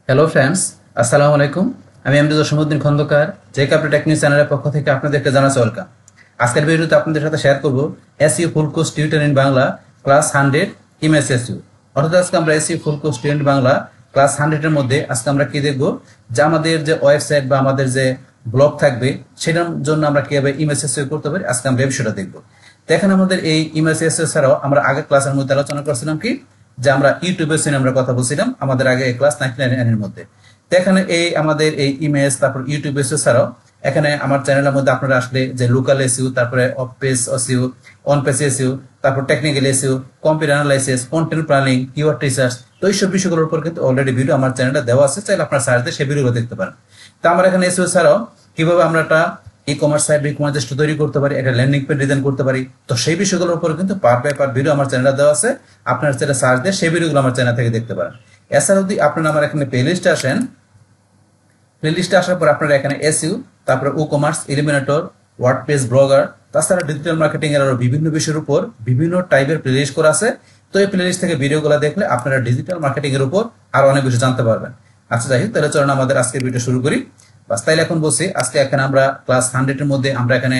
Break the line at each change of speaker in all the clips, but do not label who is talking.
Hello friends, আসসালামু আলাইকুম। আমি MD Jasimuddin Khandakar, JK update tech news চ্যানেলের পক্ষ থেকে আপনাদেরকে জানাচ্ছি ওয়েলকাম। আজকের ভিডিওতে আপনাদের সাথে শেয়ার করব SEO full course tutor in Bangla class 100 ইমএস এসইও। অর্থাৎ আজকে আমরা SEO full course tutor in Bangla class 100 এর মধ্যে আজকে আমরা কি দেখব, যে আমাদের যে ওয়েবসাইট বা আমাদের যে ব্লগ থাকবে সেটার জন্য আমরা কিভাবে ইমএস এসইও করতে পারি, আজকে আমরা এই বিষয়টা দেখব। তো এখানে আমাদের এই ইমএস এসইও ছাড়াও আমরা আগের ক্লাসের মধ্যে আলোচনা করছিলাম কি, যে আমরা ইউটিউবের সিনে আমরা কথা বলছিলাম আমাদের আগে ক্লাস 99 এর মধ্যে। তো এখানে এই আমাদের এই ইমেজ তারপর ইউটিউব এসইও ছাড়াও এখানে আমার চ্যানেলের মধ্যে আপনারা আসলে যে লোকাল এসইও, তারপরে off page SEO, on page SEO, তারপর technical SEO, computer analysis, content planning, keyword research, তো এইসব বিষয়গুলোর উপর কিন্তু অলরেডি ভিডিও আমার চ্যানেলে দেওয়া আছে, চাইলে আপনারা সার্চ দিয়ে সেই ভিডিওগুলো দেখতে পারেন। তো আমরা এখানে এসইও ছাড়াও কিভাবে আমরা একটা ই কমার্স সাইট বা কমার্স তৈরি করতে পারি, একটা ল্যান্ডিং পেজ ডিজাইন করতে পারি, তো সেই বিষয়গুলোর উপর কিন্তু পার্ট বাই পার্ট ভিডিও আমার চ্যানেলে দেওয়া আছে। আপনারা সেটা সার্চ দিয়ে সেই ভিডিওগুলো আমার চ্যানেল থেকে দেখতে পারেন। এছাড়াও যদি আপনারা আমার এখানে প্লেলিস্টে আসেন, প্লেলিস্টে আসার পর আপনারা এখানে এসইও, তারপরে e commerce, eliminator, WordPress, blogger, তাছাড়া ডিজিটাল মার্কেটিং এর আরো বিভিন্ন বিষয়ের উপর বিভিন্ন টাইপের প্লেলিস্ট করা আছে। তো এই প্লেলিস্ট থেকে ভিডিওগুলো দেখলে আপনারা ডিজিটাল মার্কেটিং এর উপর আরো অনেক কিছু জানতে পারবেন। আচ্ছা যাই হোক, তাহলে চলুন আমাদের আজকের ভিডিও শুরু করি। বাস তাইলে এখন বলছি, আজকে এখানে আমরা ক্লাস 100 এর মধ্যে আমরা এখানে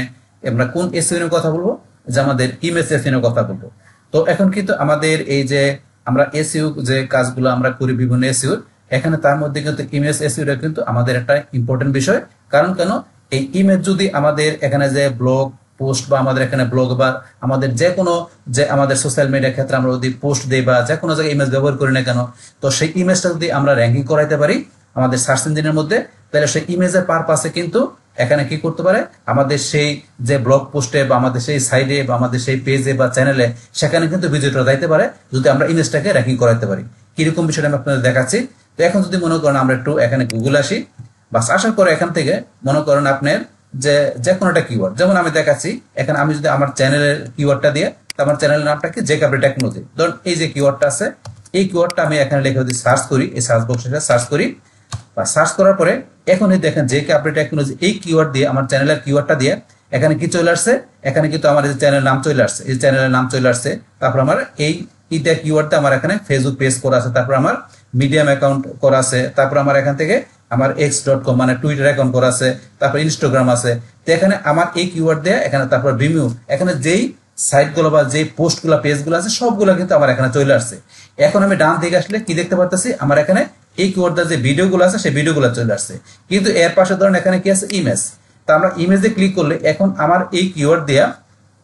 কোন এসইও এর কথা বলবো, যে আমাদের ইমেজ এসইও এর কথা বলবো। তো এখন কিন্তু আমাদের এই যে আমরা এসইও যে কাজগুলো আমরা করি বিভিন্ন এসইও, এখানে তার মধ্যে কিন্তু ইমেজ এসইওটা কিন্তু আমাদের একটা ইম্পর্টেন্ট বিষয়। কারণ কেন, এই ইমেজ যদি আমাদের এখানে যে ব্লগ পোস্ট বা আমাদের এখানে ব্লগ বা আমাদের যে কোনো যে আমাদের সোশ্যাল মিডিয়ার ক্ষেত্রে আমরা যদি পোস্ট দিই বা যে কোনো জায়গায় ইমেজ ব্যবহার করি না কেন, তো সেই ইমেজটা যদি আমরা র্যাঙ্কিং করাইতে পারি আমাদের সার্চ ইঞ্জিনের মধ্যে, তাহলে সেই ইমেজের পারপাসে কিন্তু এখানে কি করতে পারে, আমাদের সেই যে ব্লগ পোস্টে বা আমাদের সেই সাইডে বা আমাদের সেই পেজে বা চ্যানেলে সেখানে কিন্তু ভিজিটর যাইতে পারে, যদি আমরা ইমেজটাকে র্যাঙ্কিং করাইতে পারি। কিরকম বিষয়টা আমি আপনাদের দেখাচ্ছি। তো এখন যদি মনে করেন আমরা একটু এখানে গুগল আসি, বাস আসার পরে এখান থেকে মনে করেন আপনার যে কোনো একটা কিওয়ার্ড, যেমন আমি দেখাচ্ছি এখানে আমি যদি আমার চ্যানেলের কিওয়ার্ডটা দিয়ে, আমার চ্যানেলের নামটা কি জেকে আপডেট টেকনোলজি, ধরুন এই যে কিওয়ার্ডটা আছে এই কিওয়ার্ডটা আমি এখানে লিখে যদি সার্চ করি, এই সার্চ বক্সে সার্চ করি বা সার্চ করার পরে এখন এই দেখেন জেকে আপডেট টেকনোলজি এই কিওয়ার্ড দিয়ে আমার চ্যানেলের কিওয়ার্ডটা দিয়ে এখানে কি চলে আসছে, এখানে কিন্তু আমার এই চ্যানেলের নাম চলে আসছে, এই চ্যানেলের নাম চলে আসছে। তারপর আমার এইটা কিওয়ার্ডটা আমার এখানে ফেসবুক পেজ করা আছে, তারপর আমার মিডিয়াম অ্যাকাউন্ট করা আছে, তারপর আমার এখান থেকে আমার x.com মানে টুইটার অ্যাকাউন্ট করা আছে, তারপর ইনস্টাগ্রাম আছে। তো এখানে আমার এই কিওয়ার্ড দিয়ে এখানে তারপর ভিমিউ, এখানে যেই সাইটগুলো বা যেই পোস্টগুলো পেজগুলো আছে সবগুলো কিন্তু আমার এখানে চলে আসছে। এখন আমি ডান দিকে আসলে কি দেখতে পারতেছি, আমার এখানে এই কিওয়ার্ডের যে ভিডিওগুলো আছে সেই ভিডিওগুলো চলে আসছে। কিন্তু এর পাশে ধরেন এখানে কি আছে, ইমেজ। তো আমরা ইমেজে ক্লিক করলে এখন আমার এই কিওয়ার্ড দিয়ে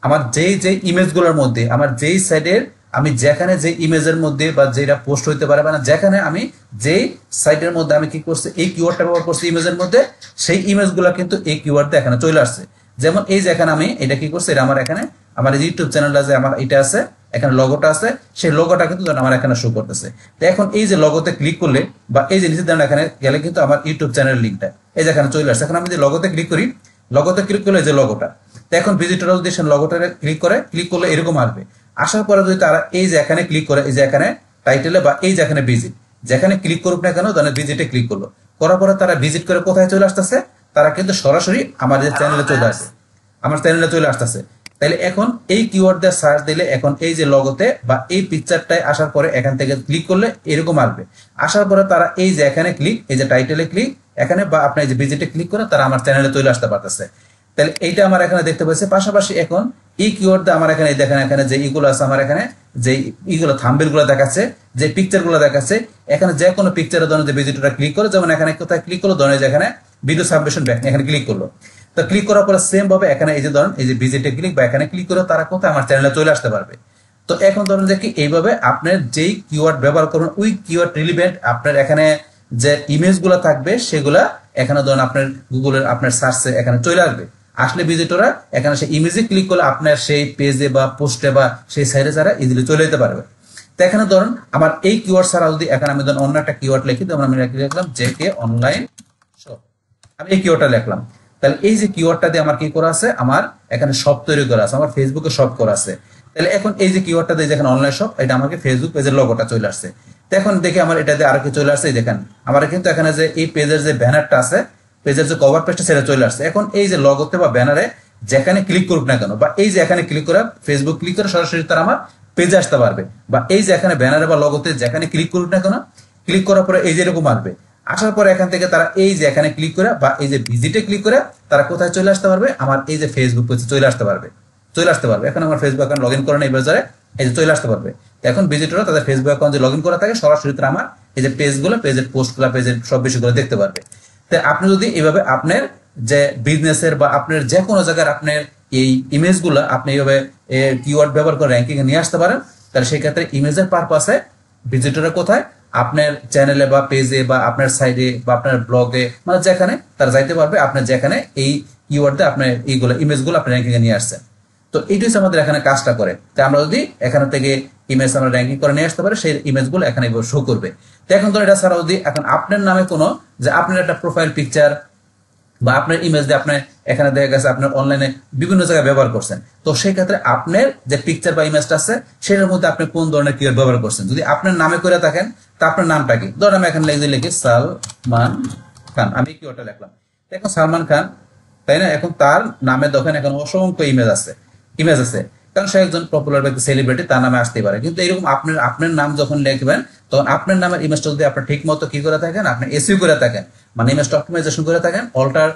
আমার যেই ইমেজগুলোর মধ্যে আমার যেই সাইডের আমি যেখানে যে ইমেজের মধ্যে বা যেটা পোস্ট হইতে পারে, মানে যেখানে আমি যেই সাইটের মধ্যে আমি কি করছি এই কিওয়ার্ডটা ব্যবহার করছি ইমেজের মধ্যে, সেই ইমেজগুলো কিন্তু এই কিওয়ার্ড দিয়ে এখানে চলে আসছে। যেমন এই যে এখানে আমি এটা কি করছি, এটা আমার এখানে আমার ইউটিউব চ্যানেলটা যে আমার এটা আছে, এখানে লগোটা আছে, সেই লগোটা কিন্তু আমার এখানে শো করতেছে। তো এখন এই যে লগোতে ক্লিক করলে বা এই যে নিচে এখানে গেলে কিন্তু আমার ইউটিউব চ্যানেল লিঙ্কটা এই যে এখানে চলে আসছে। এখন আমি যে লগোতে ক্লিক করি, লগোতে ক্লিক করলে যে লগোটা, তো এখন ভিজিটররা যদি লগোটা ক্লিক করলে এরকম আসবে। আসার পরে যদি তারা এই যে এখানে ক্লিক করে, এই যে এখানে টাইটেলে বা এই যে এখানে ভিজিট, যেখানে ক্লিক করুক না কেন তাহলে ভিজিটে ক্লিক করলো, করার পরে তারা ভিজিট করে কোথায় চলে আসতেছে, তারা কিন্তু সরাসরি আমার যে চ্যানেলে চলে আসে, আমার চ্যানেলে চলে আসতেছে। তাহলে এখন এই কিওয়ার্ড দিয়ে সার্চ দিলে এখন এই যে লগোতে বা এই পিকচারটায় আসার পরে এখান থেকে ক্লিক করলে এরকম আসবে। আসার পরে তারা এই যে এখানে ক্লিক, এই যে টাইটেলে ক্লিক এখানে বা আপনি এই যে ভিজিটে ক্লিক করে তারা আমার চ্যানেলে চলে আসতে পারতেছে। তাহলে এইটা আমার এখানে দেখতে পাচ্ছি। পাশাপাশি এখন এই কিওয়ার্ড আমার এখানে দেখেন, এখানে যে ইগুলো আছে আমার এখানে যে ইগুলো থাম্বনেল গুলো দেখাচ্ছে, যে পিকচার গুলো দেখাচ্ছে, এখানে যে কোনো পিকচারের ধরনের যে ভিজিটরটা ক্লিক করে, যেমন এখানে কোথায় ক্লিক করলো, ধরেন যেখানে ভিডিও সাবমিশন ব্যাক এখানে ক্লিক করলো, তো ক্লিক করার পরে সেম ভাবে এখানে এই যে ধরেন এই যে ভিজিটে ক্লিক বা এখানে ক্লিক করে তারা কোথায় আমার চ্যানেলে চলে আসতে পারবে। তো এখন ধরেন যে কি এইভাবে আপনার যেই কিওয়ার্ড ব্যবহার করুন ওই কিওয়ার্ড রিলেভেন্ট আপনার এখানে যে ইমেজ গুলা থাকবে সেগুলা এখানে ধরেন আপনার গুগলের আপনার সার্চে এখানে চলে আসবে। আসলে ভিজিটররা এখানে সেই ইমেজে ক্লিক করলে আপনার সেই পেজে বা পোস্টে বা সেই সাইডে যারা ইজিলি চলে যেতে পারবে। তো এখানে ধরুন আমার এই কিওয়ার্ড ছাড়া যদি এখানে আমি ধরুন অন্য একটা কিওয়ার্ড লিখি, যেমন আমি লিখলাম জেকে অনলাইন শপ, আমি এই কিওয়ার্ডটা লিখলাম। তাহলে এই যে কিওয়ার্ডটা দিয়ে আমার কি করা আছে, আমার এখানে শপ তৈরি করা আছে, আমার ফেসবুকে শপ করা আছে। তাহলে এখন এই যে কিওয়ার্ডটা দিয়ে যেখানে অনলাইন শপ, এটা আমাকে ফেসবুক পেজের লোগোটা চলে আসছে। তো এখন দেখে আমার এটা দিয়ে আর কি চলে আসছে, দেখেন আমার কিন্তু এখানে যে এই পেজের যে ব্যানারটা আছে, পেজের যে কভার পেজটা সেটা চলে আসছে। এখন এই যে লগোতে বা ব্যানারে যেখানে ক্লিক করুক না কেন, বা এই যে এখানে ক্লিক করে ফেসবুক ক্লিক করে সরাসরি তারা আমার পেজে আসতে পারবে, বা এই যে এখানে ব্যানারে বা লগোতে যেখানে ক্লিক করুক না কেন, ক্লিক করার পরে এই যে এরকম আসবে। আসার পরে এখান থেকে তারা এই যে এখানে ক্লিক করে বা এই যে ভিজিটে ক্লিক করে তারা কোথায় চলে আসতে পারবে, আমার এই যে ফেসবুক পেজে চলে আসতে পারবে। এখন আমার ফেসবুক অ্যাকাউন্ট লগ ইন করে এই ব্রাউজারে এই যে চলে আসতে পারবে। এখন ভিজিটররা তাদের ফেসবুক অ্যাকাউন্ট যে লগ ইন করা থাকে সরাসরি তারা আমার এই যে পেজগুলো, পেজের পোস্টগুলো, পেজের সব বিষয়গুলো দেখতে পারবে। তো আপনি যদি এইভাবে আপনার যে বিজনেসের বা আপনার যে কোনো জায়গার আপনার এই ইমেজগুলো আপনি এইভাবে কিওয়ার্ড ব্যবহার করে র্যাঙ্কিং এ নিয়ে আসতে পারেন, তাহলে সেই ক্ষেত্রে ইমেজের পারপাসে ভিজিটররা কোথায় আপনার চ্যানেলে বা পেজে বা আপনার সাইডে বা আপনার ব্লগে মানে যেখানে তারা যাইতে পারবে আপনার যেখানে এই কিওয়ার্ডে আপনার এইগুলো ইমেজগুলো আপনি র্যাঙ্কিং এ নিয়ে আসছেন। তো এইটাই আমাদের এখানে কাজটা করে। তো আমরা যদি এখান থেকে ইমেজ আমরা র্যাঙ্কিং করে নিয়ে আসতে পারি সেই ইমেজগুলো এখানে শো করবে। তো এখন তো এটা ছাড়াও যদি এখন আপনার নামে কোনো যে আপনার একটা প্রোফাইল পিকচার বা আপনার ইমেজ দিয়ে আপনার এখানে দেখা গেছে আপনার অনলাইনে বিভিন্ন জায়গায় ব্যবহার করছেন, তো সেই ক্ষেত্রে আপনার যে পিকচার বা ইমেজটা আছে সেটার মধ্যে আপনি কোন ধরনের কিওয়ার্ড ব্যবহার করছেন। যদি আপনার নামে করে থাকেন তা আপনার নামটা কি, ধরুন আমি এখানে লিখি সালমান খান, আমি কিওয়ার্ডটা লিখলাম। এখন সালমান খান, তাই না, এখন তার নামে দেখেন এখন অসংখ্য ইমেজ আছে কারণ সে একজন পপুলার ব্যক্তি, সেলিব্রিটি, তার নামে আসতে পারে। কিন্তু এরকম আপনার নাম যখন লিখবেন তখন আপনার নামের ইমেজটা যদি আপনার ঠিক মতো কি করে থাকেন, আপনি এসইও করে থাকেন মানে ইমেজটা অপটিমাইজেশন করে থাকেন, অল্টার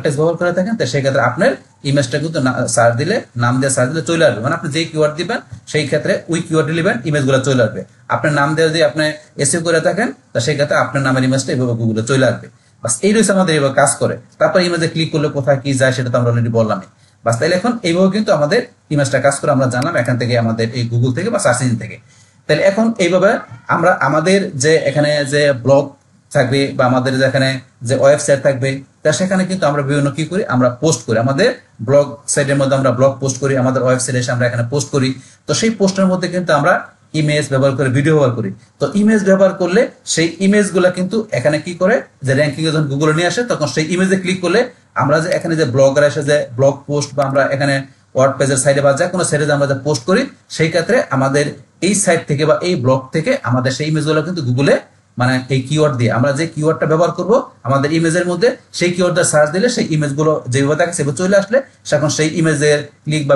টেক্সট ব্যবহার করে থাকেন, তো সেই ক্ষেত্রে আপনার ইমেজটা কিন্তু সার্চ দিলে, নাম দিয়ে সার্চ দিলে চলে আসবে। মানে আপনি যেই কিওয়ার্ড দিবেন সেই ক্ষেত্রে ওই কিওয়ার্ড দিবেন, ইমেজগুলো চলে আসবে। আপনার নাম দিয়ে যদি আপনি এসইও করে থাকেন তো সেই ক্ষেত্রে আপনার নামের ইমেজটা এইভাবে গুগলে চলে আসবে। বাস এই রয়েছে আমাদের এইভাবে কাজ করে। তারপর ইমেজে ক্লিক করলে কোথায় কি যায় সেটা তো আমরা অলরেডি বললামই। বাস তাইলে এখন এইভাবে কিন্তু আমাদের ইমেজটা কাজ করে আমরা জানলাম এখান থেকে আমাদের এই গুগল থেকে বা সার্চ ইঞ্জিন থেকে। তাহলে এখন এইভাবে আমরা আমাদের যে এখানে যে ব্লগ থাকবে বা আমাদের যেখানে যে ওয়েবসাইট থাকবে তা সেখানে কিন্তু আমরা বিভিন্ন কি করি, আমরা পোস্ট করি। আমাদের ব্লগ সাইটের মধ্যে আমরা ব্লগ পোস্ট করি, আমাদের ওয়েবসাইটে এসে আমরা এখানে পোস্ট করি। তো সেই পোস্টের মধ্যে কিন্তু আমরা ইমেজ ব্যবহার করে, ভিডিও ব্যবহার করি। তো ইমেজ ব্যবহার করলে সেই ইমেজগুলা কিন্তু এখানে কি করে যে র্যাঙ্কিং এ যখন গুগলে নিয়ে আসে তখন সেই ইমেজে ক্লিক করলে আমরা যে এখানে যে ব্লগার এসে যে ব্লগ পোস্ট বা আমরা এখানে ওয়ার্ড পেজের সাইডে বা যে কোনো সাইডে আমরা যে পোস্ট করি সেই ক্ষেত্রে আমাদের এই সাইট থেকে বা এই ব্লগ থেকে আমাদের সেই ইমেজগুলো কিন্তু গুগলে মানে এই কিওয়ার্ড দিয়ে আমরা যে কিওয়ার্ডটা ব্যবহার করব আমাদের ইমেজের মধ্যে সেই কিওয়ার্ডটা সার্চ দিলে সেই ইমেজগুলো যেভাবে থাকে সেভাবে চলে আসলে এখন সেই ইমেজের ক্লিক বা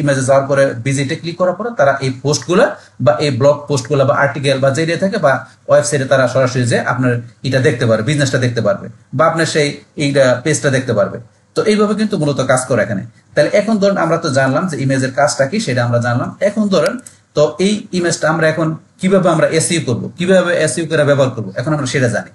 ইমেজে যাওয়ার পরে ভিজিটে ক্লিক করার পরে তারা এই পোস্টগুলো বা এই ব্লগ পোস্টগুলো বা আর্টিকেল বা যেটা থাকে বা ওয়েবসাইটে তারা সরাসরি যে আপনার এটা দেখতে পারবে, বিজনেসটা দেখতে পারবে বা আপনার সেই এইটা পেজটা দেখতে পারবে। তো এইভাবে কিন্তু মূলত কাজ করে এখানে। তাহলে এখন ধরুন আমরা তো জানলাম যে ইমেজের কাজটা কি সেটা আমরা জানলাম। এখন ধরেন তো এই ইমেজটা আমরা এখন কিভাবে আমরা এসইও করব, কিভাবে এসইও করে ব্যবহার করব এখন আমরা সেটা জানি।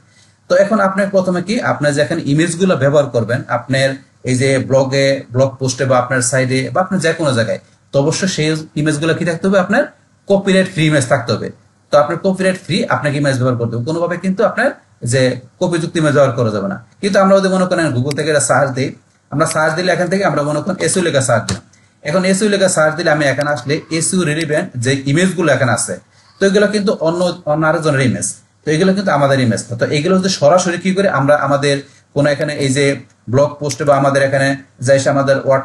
তো এখন আপনি প্রথমে কি আপনার যে এখানে ইমেজগুলো ব্যবহার করবেন আপনার এই যে ব্লগে, ব্লগ পোস্টে বা আপনার সাইডে বা আপনার যে কোনো জায়গায়, তো অবশ্যই সেই ইমেজগুলো কি থাকতে হবে, আপনার কপিরাইট ফ্রি ইমেজ থাকতে হবে। তো আপনার কপিরাইট ফ্রি আপনাকে ইমেজ ব্যবহার করতে হবে, কোনোভাবে কিন্তু আপনার যে কপিযুক্ত ইমেজ ব্যবহার করা যাবে না। কিন্তু আমরা যদি মনে করেন গুগল থেকে এটা সার্চ দিই, আমরা সার্চ দিলে এখান থেকে আমরা মনে করেন এসইও লেখা সার্চ দিই। এখন এসইও লেখা সার্চ দিলে আমি এখানে আসলে এসইও রিলেভেন্ট যে ইমেজগুলো এখানে আছে তো এগুলো কিন্তু অন্য আরেকজনের ইমেজ, তো এগুলো কিন্তু আমাদের ইমেজ না। তো এগুলো যদি সরাসরি কি করে আমরা আমাদের কোন এখানে এই যে ব্লগ পোস্টে বা আমাদের এখানে যাই আমাদের ওয়ার্ড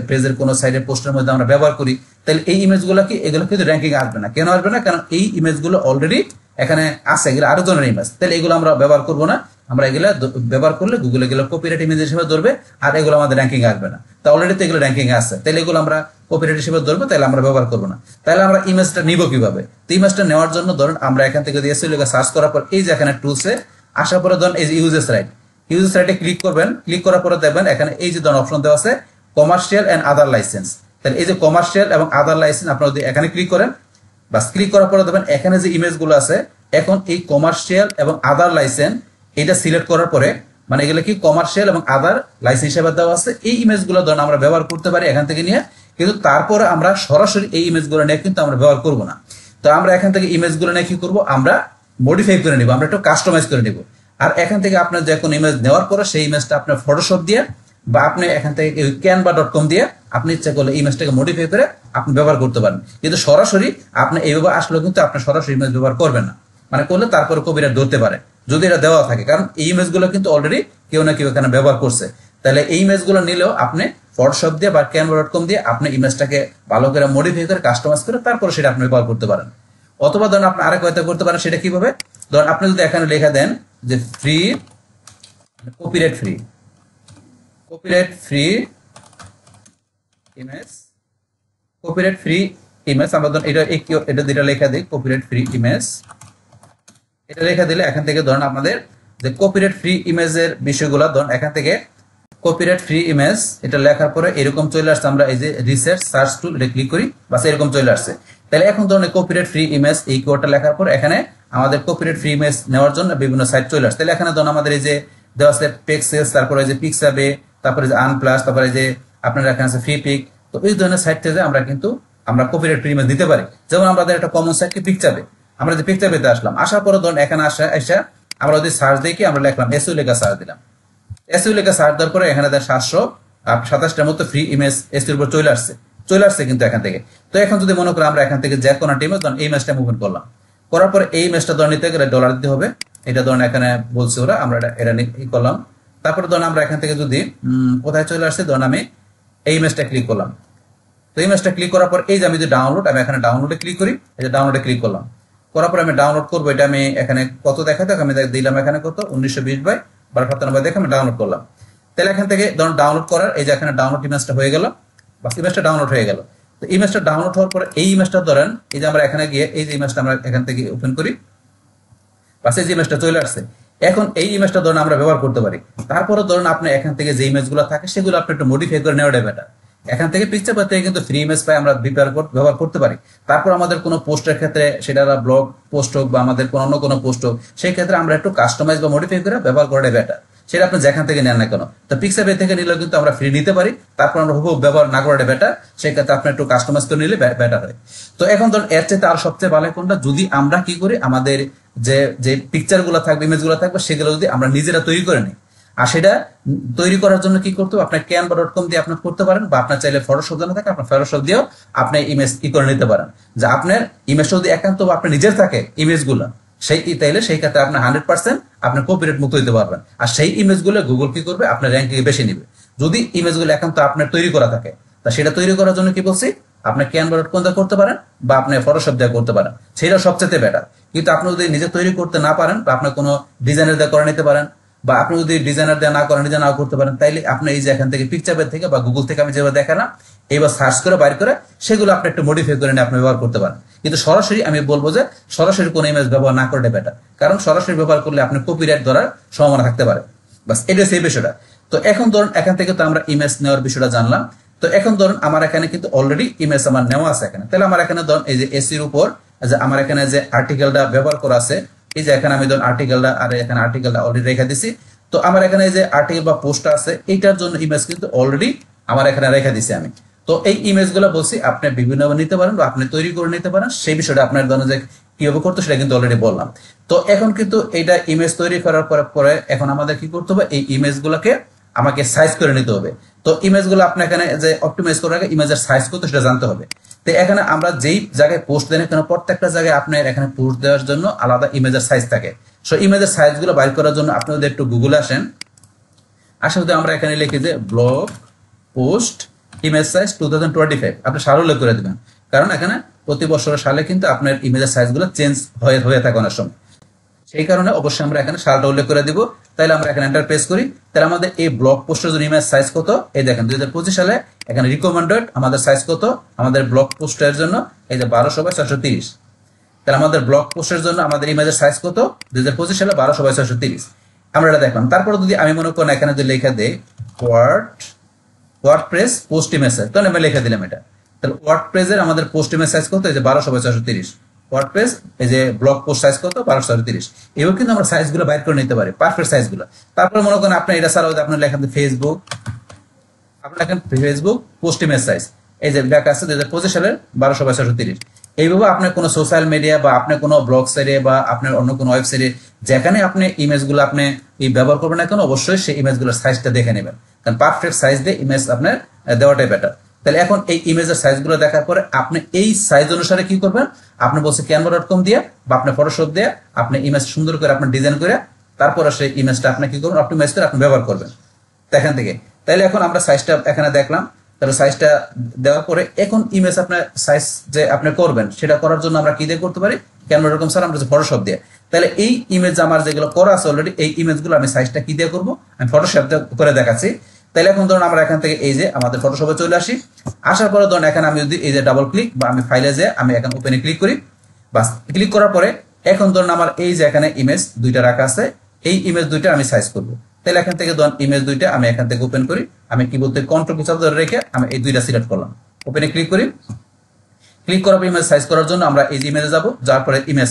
পেজের কোন সাইডে পোস্টের মধ্যে আমরা ব্যবহার করি, তাহলে এই ইমেজগুলো কি এগুলো কিন্তু র্যাঙ্কিং আসবে না। কেন আসবে না? কারণ এই ইমেজগুলো অলরেডি এখানে আছে, এগুলো আরো জনের ইমেজ, তাহলে এগুলো আমরা ব্যবহার করবো না। আমরা এগুলো ব্যবহার করলে গুগল এগুলো কপিরাইট ইমেজ হিসেবে ধরবে আর এগুলো আমাদের র্যাঙ্কিং আসবে না। তা অলরেডি তো এগুলো র্যাঙ্কিং আছে, তাহলে এগুলো আমরা কপিরাইট হিসেবে ধরবো, তাহলে আমরা ব্যবহার করবো না। তাহলে আমরা ইমেজটা নিব কিভাবে? তো ইমেজটা নেওয়ার জন্য ধরুন আমরা এখান থেকে এসইও লেখা সার্চ করার পর এই যে এখানে টুলসে আসার পরে ধরুন এই যে ইউজেস রাইটে ক্লিক করবেন। ক্লিক করার পরে দেখবেন এখানে এই যে ধরুন অপশন দেওয়া আছে কমার্শিয়াল এন্ড আদার লাইসেন্স। তাহলে এই যে কমার্শিয়াল এবং আদার লাইসেন্স আপনারা যদি এখানে ক্লিক করেন, বাস ক্লিক করার পরে দেখবেন এখানে যে ইমেজগুলো আছে এখন এই কমার্শিয়াল এবং আদার লাইসেন্স এটা সিলেক্ট করার পরে মানে এগুলো কি কমার্শিয়াল এবং আদার লাইসেন্স হিসেবে দেওয়া আছে। এই ইমেজগুলো ধরুন আমরা ব্যবহার করতে পারি এখান থেকে নিয়ে, কিন্তু তারপরে আমরা সরাসরি এই ইমেজগুলো নিয়ে কিন্তু আমরা ব্যবহার করব না। তো আমরা এখান থেকে ইমেজগুলো নিয়ে কি করব, আমরা মডিফাই করে নিব, আমরা একটু কাস্টমাইজ করে নিব। আর এখান থেকে আপনার যে কোনো ইমেজ নেওয়ার পরে সেই ইমেজটা আপনার ফটোশপ দিয়ে বা আপনি এখান থেকে canva.com দিয়ে আপনি ইচ্ছা করলে ইমেজটাকে মডিফাই করে আপনি ব্যবহার করতে পারেন। কিন্তু সরাসরি আপনি এইভাবে আসলে কিন্তু আপনি সরাসরি ইমেজ ব্যবহার করবেন না, মানে করলে তারপরে কপিরাইট ধরতে পারে যদি এটা দেওয়া থাকে, কারণ এই ইমেজগুলো কিন্তু অলরেডি কেউ না কেউ এখানে ব্যবহার করছে। তাহলে এই ইমেজগুলো নিলেও আপনি ফটোশপ দিয়ে বা canva.com দিয়ে আপনি ইমেজটাকে ভালো করে মডিফাই করে কাস্টমাইজ করে তারপরে সেটা আপনি ব্যবহার করতে পারেন। অথবা ধরুন আপনি আরেক কথা করতে পারেন, সেটা কিভাবে, ধরুন আপনি যদি এখানে লেখা দেন যে ফ্রি কপিরাইট ফ্রি ইমেজ, আমরা ধরুন এটা যেটা লেখা দিই কপিরাইট ফ্রি ইমেজ, এটা লেখা দিলে এখান থেকে ধরুন আপনাদের যে কপিরাইট ফ্রি ইমেজের বিষয়গুলো, ধরুন এখান থেকে কপিরাইট ফ্রি ইমেজ এটা লেখার পরে এরকম চলে আসছে, আমরা এই যে রিসার্চ সার্চ টুল এটা ক্লিক করি, বাস এরকম চলে আসছে। তাহলে এখন ধরুন কপিরাইট ফ্রি ইমেজ এই কিওয়ার্ডটা লেখার পর এখানে আমাদের কপিরাইট ফ্রি ইমেজ নেওয়ার জন্য বিভিন্ন সাইট চলে আসছে। তাহলে এখানে ধরুন আমাদের এই যে দেওয়া আছে পেক্সেস, তারপরে যে পিক্সাবে, তারপরে যে আনপ্লাস, তারপরে যে আপনার এখানে আছে ফ্রি পিক। তো এই ধরনের সাইট থেকে আমরা কপিরাইট ফ্রি ইমেজ দিতে পারি। যেমন আমাদের একটা কমন সাইট কি পিক্সাবে, আমরা যে পিক্সাবেতে আসলাম, আসার পরে ধরুন এখানে এসে আমরা যদি সার্চ দিই কি আমরা লিখলাম এসইও লেখা সার্চ দিলাম, এসইও লেখা সার্চ দেওয়ার পরে এখানে 727টার মতো ফ্রি ইমেজ এসইওর উপর চলে আসছে কিন্তু এখান থেকে। তো এখন যদি মনে করি আমরা এখান থেকে যে কোনো ইমেজ, ধরুন এই ইমেজটা মুভমেন্ট করলাম, করার পরে এই ইমেজটা ধরুন নিতে গেলে ডলার দিতে হবে। এটা ধরুন এখানে বলছে ওরা, আমরা এটা করলাম। তারপরে ধরুন আমরা এখান থেকে যদি কোথায় চলে আসছে, ধরুন আমি এই ইমেজটা ক্লিক করলাম। তো ইমেজটা ক্লিক করার পর এই যে আমি যদি ডাউনলোড, আমি এখানে ডাউনলোডে ক্লিক করি, এই যে ডাউনলোডে ক্লিক করলাম, করার পর আমি ডাউনলোড করবো। এটা আমি এখানে কত দেখাতে আমি দিলাম এখানে কত 1920/1297 দেখে আমি ডাউনলোড করলাম। তাহলে এখান থেকে ধরুন ডাউনলোড করার এই যে এখানে ডাউনলোড ইমেজটা হয়ে গেল, বাস ইমেজটা ডাউনলোড হয়ে গেল। তো ইমেজটা ডাউনলোড হওয়ার পরে এই ইমেজটা ধরেন এই যে আমরা এখানে গিয়ে এই যে ইমেজটা আমরা এখান থেকে ওপেন করি, বাস এই যে ইমেজটা চলে আসছে। এখন এই ইমেজটা ধরুন আমরা ব্যবহার করতে পারি। তারপরে ধরুন আপনি এখান থেকে যে ইমেজগুলো থাকে সেগুলো আপনি একটু মডিফাই করে নেওয়াটাই বেটার। এখান থেকে পিকচার থেকে কিন্তু ফ্রি ইমেজ পাই, আমরা ব্যবহার করতে পারি। তারপর আমাদের কোনো পোস্টের ক্ষেত্রে, সেটা ব্লগ পোস্ট হোক বা আমাদের অন্য কোনো পোস্ট হোক, সেই ক্ষেত্রে আমরা একটু কাস্টমাইজ বা মডিফাই করে ব্যবহার করাটাই বেটার। সেটা আপনি যেখান থেকে নেন না কেন, তো পিক্সাবে থেকে নিলেও কিন্তু আমরা ফ্রি নিতে পারি। তারপর আমরা হুবহু ব্যবহার না করাটা বেটার, সেই ক্ষেত্রে আপনি একটু কাস্টমাইজ করে নিলে বেটার হয়। তো এখন ধরুন এর চাইতে আর সবচেয়ে ভালো কোনটা, যদি আমরা কি করি আমাদের যে পিকচার গুলো থাকবে, ইমেজ গুলো থাকবে, সেগুলো যদি আমরা নিজেরা তৈরি করে নিই। আর সেটা তৈরি করার জন্য কি করতে হবে, আপনার canva.com দিয়ে আপনি করতে পারেন, বা আপনার চাইলে ফটোশপ জানা থাকে, আপনার ফটোশপ দিয়েও আপনি ইমেজ করে নিতে পারেন। যে আপনার ইমেজটা যদি একান্ত আপনার নিজের থাকে ইমেজগুলো, তাইলে সেই ক্ষেত্রে আপনি 100% আপনি কপিরাইট মুক্ত দিতে পারবেন। আর সেই ইমেজগুলো গুগল কি করবে, আপনার র্যাঙ্কিং বেশি নিবে। যদি ইমেজগুলো একান্ত আপনার তৈরি করা থাকে, তা সেটা তৈরি করার জন্য কি বলছি, আপনি canva.com দিয়ে করতে পারেন বা আপনি ফটোশপ দিয়ে করতে পারেন, সেটা সবচেয়ে বেটার। কিন্তু আপনি যদি নিজে তৈরি করতে না পারেন, বা আপনি কোনো ডিজাইনার দিয়ে করে নিতে পারেন, বা আপনি যদি ডিজাইনার দিয়ে না করেন, নিজে নাও করতে পারেন, তাইলে আপনি এই যে এখান থেকে পিকচার থেকে বা গুগল থেকে আমি যেভাবে দেখালাম এইবার সার্চ করে বাইর করে সেগুলো আপনি একটু মডিফাই করে নিয়ে আপনি ব্যবহার করতে পারেন। কিন্তু সরাসরি আমি বলবো যে সরাসরি কোনো ইমেজ ব্যবহার না করলে বেটার, কারণ সরাসরি ব্যবহার করলে আপনি কপিরাইট ধরার সম্ভাবনা থাকতে পারে। বাস এটা সেই বিষয়টা। তো এখন ধরুন এখান থেকে তো আমরা ইমেজ নেওয়ার বিষয়টা জানলাম। তো এখন ধরুন আমার এখানে কিন্তু অলরেডি ইমেজ আমার নেওয়া আছে এখানে। তাহলে আমার এখানে ধরুন এই যে এসির উপর যে আমার এখানে যে আর্টিকেলটা ব্যবহার করা আছে, এই যে এখানে আমি ধরুন আর্টিকেলটা, আর এখানে আর্টিকেলটা অলরেডি রেখে দিছি। তো আমার এখানে যে আর্টিকেল বা পোস্টটা আছে, এইটার জন্য ইমেজ কিন্তু অলরেডি আমার এখানে রেখে দিছি আমি। তো এই ইমেজগুলো বলছি আপনি বিভিন্নভাবে নিতে পারেন বা আপনি তৈরি করে নিতে পারেন, সেই বিষয়টা আপনার ধরুন যে কিভাবে করতে সেটা কিন্তু অলরেডি বললাম। তো এখন কিন্তু এইটা ইমেজ তৈরি করার পরে এখন আমাদের কি করতে হবে, এই ইমেজগুলোকে আমাকে সাইজ করে নিতে হবে। তো ইমেজগুলো আপনি এখানে যে অপটিমাইজ করার আগে ইমেজের সাইজ কত সেটা জানতে হবে। তো এখানে আমরা যেই জায়গায় পোস্ট দেন, এখানে প্রত্যেকটা জায়গায় আপনার এখানে পোস্ট দেওয়ার জন্য আলাদা ইমেজের সাইজ থাকে। সো ইমেজের সাইজগুলো বাইর করার জন্য আপনি যদি একটু গুগলে আসেন, যদি আমরা এখানে লিখি যে ব্লগ পোস্ট ইমেজ সাইজ 2025, আপনি সাল উল্লেখ করে দিবেন, কারণ এখানে প্রতি বছরের সালে কিন্তু আপনার ইমেজের সাইজগুলো চেঞ্জ হয়ে থাকে অনেক সময়। সেই কারণে অবশ্যই আমরা এখানে সালটা উল্লেখ করে দিব। তাহলে আমরা এখানে এন্টার প্রেস করি, তাহলে আমাদের এই ব্লগ পোস্টের জন্য ইমেজ সাইজ কত, এই দেখেন 2025 সালে এখানে রিকমেন্ডেড আমাদের সাইজ কত, আমাদের ব্লগ পোস্টের জন্য এই যে 12/630। তাহলে আমাদের ব্লগ পোস্টের জন্য আমাদের ইমেজের সাইজ কত, 2025 সালে 12/630 আমরা এটা দেখলাম। তারপরে যদি আমি মনে করেন এখানে যদি লেখা দেই ওয়ার্ডপ্রেস পোস্ট ইমেজ সাইজ, তাহলে আমি লিখে দিলাম এটা। তাহলে ওয়ার্ডপ্রেসের আমাদের পোস্ট ইমেজ সাইজ কত, এই যে 12/630। ওয়ার্ডপ্রেস এই যে ব্লগ পোস্ট সাইজ কত, 12/630। এও কিন্তু আমরা সাইজগুলো বাইর করে নিতে পারি, পারফেক্ট সাইজগুলো। তারপরে মনে করেন আপনি এটা ছাড়াও আপনি লেখেন ফেসবুক, আপনি লেখেন ফেসবুক পোস্ট ইমেজ সাইজ, এই যে লেখা আছে 2025 সালের 12/630। এইভাবে আপনার কোনো সোশ্যাল মিডিয়া বা আপনার কোনো ব্লগ সাইটে বা আপনার অন্য কোনো ওয়েবসাইটে যেখানে আপনি ইমেজগুলো আপনি ব্যবহার করবেন না কেন, অবশ্যই সেই ইমেজগুলোর সাইজটা দেখে নেবেন, কারণ পারফেক্ট সাইজ দিয়ে ইমেজ আপনার দেওয়াটাই বেটার। তাহলে এখন এই ইমেজের সাইজগুলো দেখার পরে আপনি এই সাইজ অনুসারে কি করবেন, আপনি বলছে canva.com দিয়ে বা আপনি ফটোশপ দিয়ে আপনি ইমেজ সুন্দর করে আপনি ডিজাইন করে তারপরে সেই ইমেজটা আপনি কি করবেন, অপটিমাইজ করে আপনি ব্যবহার করবেন এখান থেকে। তাহলে এখন আমরা সাইজটা এখানে দেখলাম। তাহলে সাইজটা দেওয়ার পরে এখন ইমেজ আপনার সাইজ যে আপনি করবেন সেটা করার জন্য আমরা কি দিয়ে করতে পারি, canva.com স্যার আমরা ফটোশপ দিয়ে। তাহলে এই ইমেজ আমার যেগুলো করা আছে অলরেডি, এই ইমেজগুলো আমি সাইজটা কি দিয়ে করবো, আমি ফটোশপ দিয়ে করে দেখাচ্ছি। তাহলে এখন ধরুন আমরা এখান থেকে এই যে আমাদের ফটোশপে চলে আসি, আসার পরে ধরুন এখানে আমি যদি এই যে ডাবল ক্লিক বা আমি ফাইলে যে আমি এখন ওপেনে ক্লিক করি, বাস ক্লিক করার পরে এখন ধরুন আমার এই যে এখানে ইমেজ দুইটা রাখা আছে, এই ইমেজ দুইটা আমি সাইজ করব। তাহলে এখান থেকে ধরুন ইমেজ দুইটা আমি এখান থেকে ওপেন করি, আমি কিবোর্ড থেকে কন্ট্রোল কি চাপ ধরে রেখে আমি এই দুইটা সিলেক্ট করলাম, ওপেনে ক্লিক করি। ক্লিক করার পর ইমেজ সাইজ করার জন্য আমরা এই ইমেজে যাব, যাওয়ার পরে ইমেজ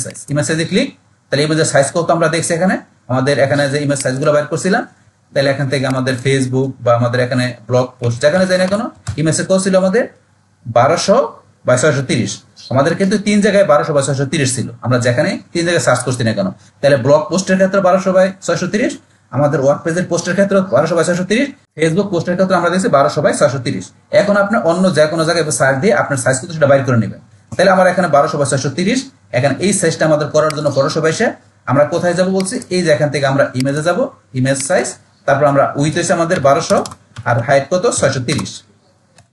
সাইজে ক্লিক। তাহলে ইমেজের সাইজ কত আমরা দেখছি এখানে, আমাদের এখানে যে ইমেজ সাইজগুলো বের করছিলাম, তাহলে এখান থেকে আমাদের ফেসবুক বা আমাদের এখানে ব্লগ পোস্ট যেখানে যাই না কেন ইমেজের কত ছিল আমাদের 1200 বা 630। আমাদের কিন্তু 3 জায়গায় 1200 বা 630 ছিল, আমরা যেখানে 3 জায়গায় সার্চ করছি না কেন। তাহলে ব্লগ পোস্টের ক্ষেত্রে 1200 বাই 630, আমাদের ওয়ার্ড পেজের পোস্টের ক্ষেত্রে 1200 বাই 630, ফেসবুক পোস্টের ক্ষেত্রে আমরা দেখছি 1200 বাই 630। এখন আপনি অন্য যে কোনো জায়গায় সার্চ দিয়ে আপনার সাইজ কত সেটা বাইর করে নেবেন। তাহলে আমার এখানে 1200 বাই 630, এখানে এই সাইজটা আমাদের করার জন্য 1200 বাইসে আমরা কোথায় যাব বলছি, এই যে এখান থেকে আমরা ইমেজে যাব, ইমেজ সাইজ, তারপর আমরা উইথ হয়েছে আমাদের 1200 আর হাইট কত 630,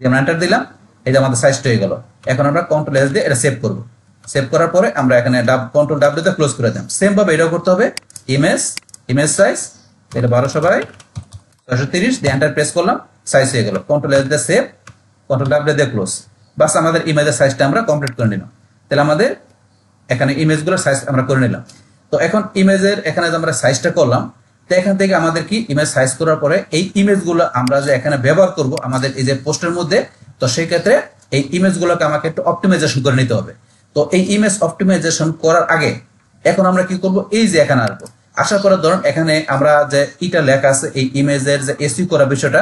আমরা এন্টার দিলাম, এই যে আমাদের সাইজটা হয়ে গেল। এখন আমরা কন্ট্রোল এস দিয়ে এটা সেভ করব। সেভ করার পরে আমরা এখানে কন্ট্রোল ডাব্লিউ তে ক্লোজ করে দিলাম। সেম ভাবে এটাও করতে হবে, ইমেজ সাইজ এটা 1200 বাই 630 দিয়ে এন্টার প্রেস করলাম, সাইজ হয়ে গেল। কন্ট্রোল এস দিয়ে সেভ, কন্ট্রোল ডাব্লিউ দিয়ে ক্লোজ, বাস আমাদের ইমেজের সাইজটা আমরা কমপ্লিট করে নিলাম। তাহলে আমাদের এখানে ইমেজগুলোর সাইজ আমরা করে নিলাম। তো এখন ইমেজের এখানে যে আমরা সাইজটা করলাম, তো এখান থেকে আমাদের কি ইমেজ সাইজ করার পরে এই ইমেজগুলো আমরা যে এখানে ব্যবহার করব আমাদের এই যে পোস্টের মধ্যে, তো সেই ক্ষেত্রে এই ইমেজগুলোকে আমাকে একটু অপটিমাইজেশন করে নিতে হবে। তো এই ইমেজ অপটিমাইজেশন করার আগে এখন আমরা কি করব, এই যে এখানে আসবো, আসার পরে ধরুন এখানে আমরা যে এটা লেখা আছে এই ইমেজের যে এসইও করা বিষয়টা,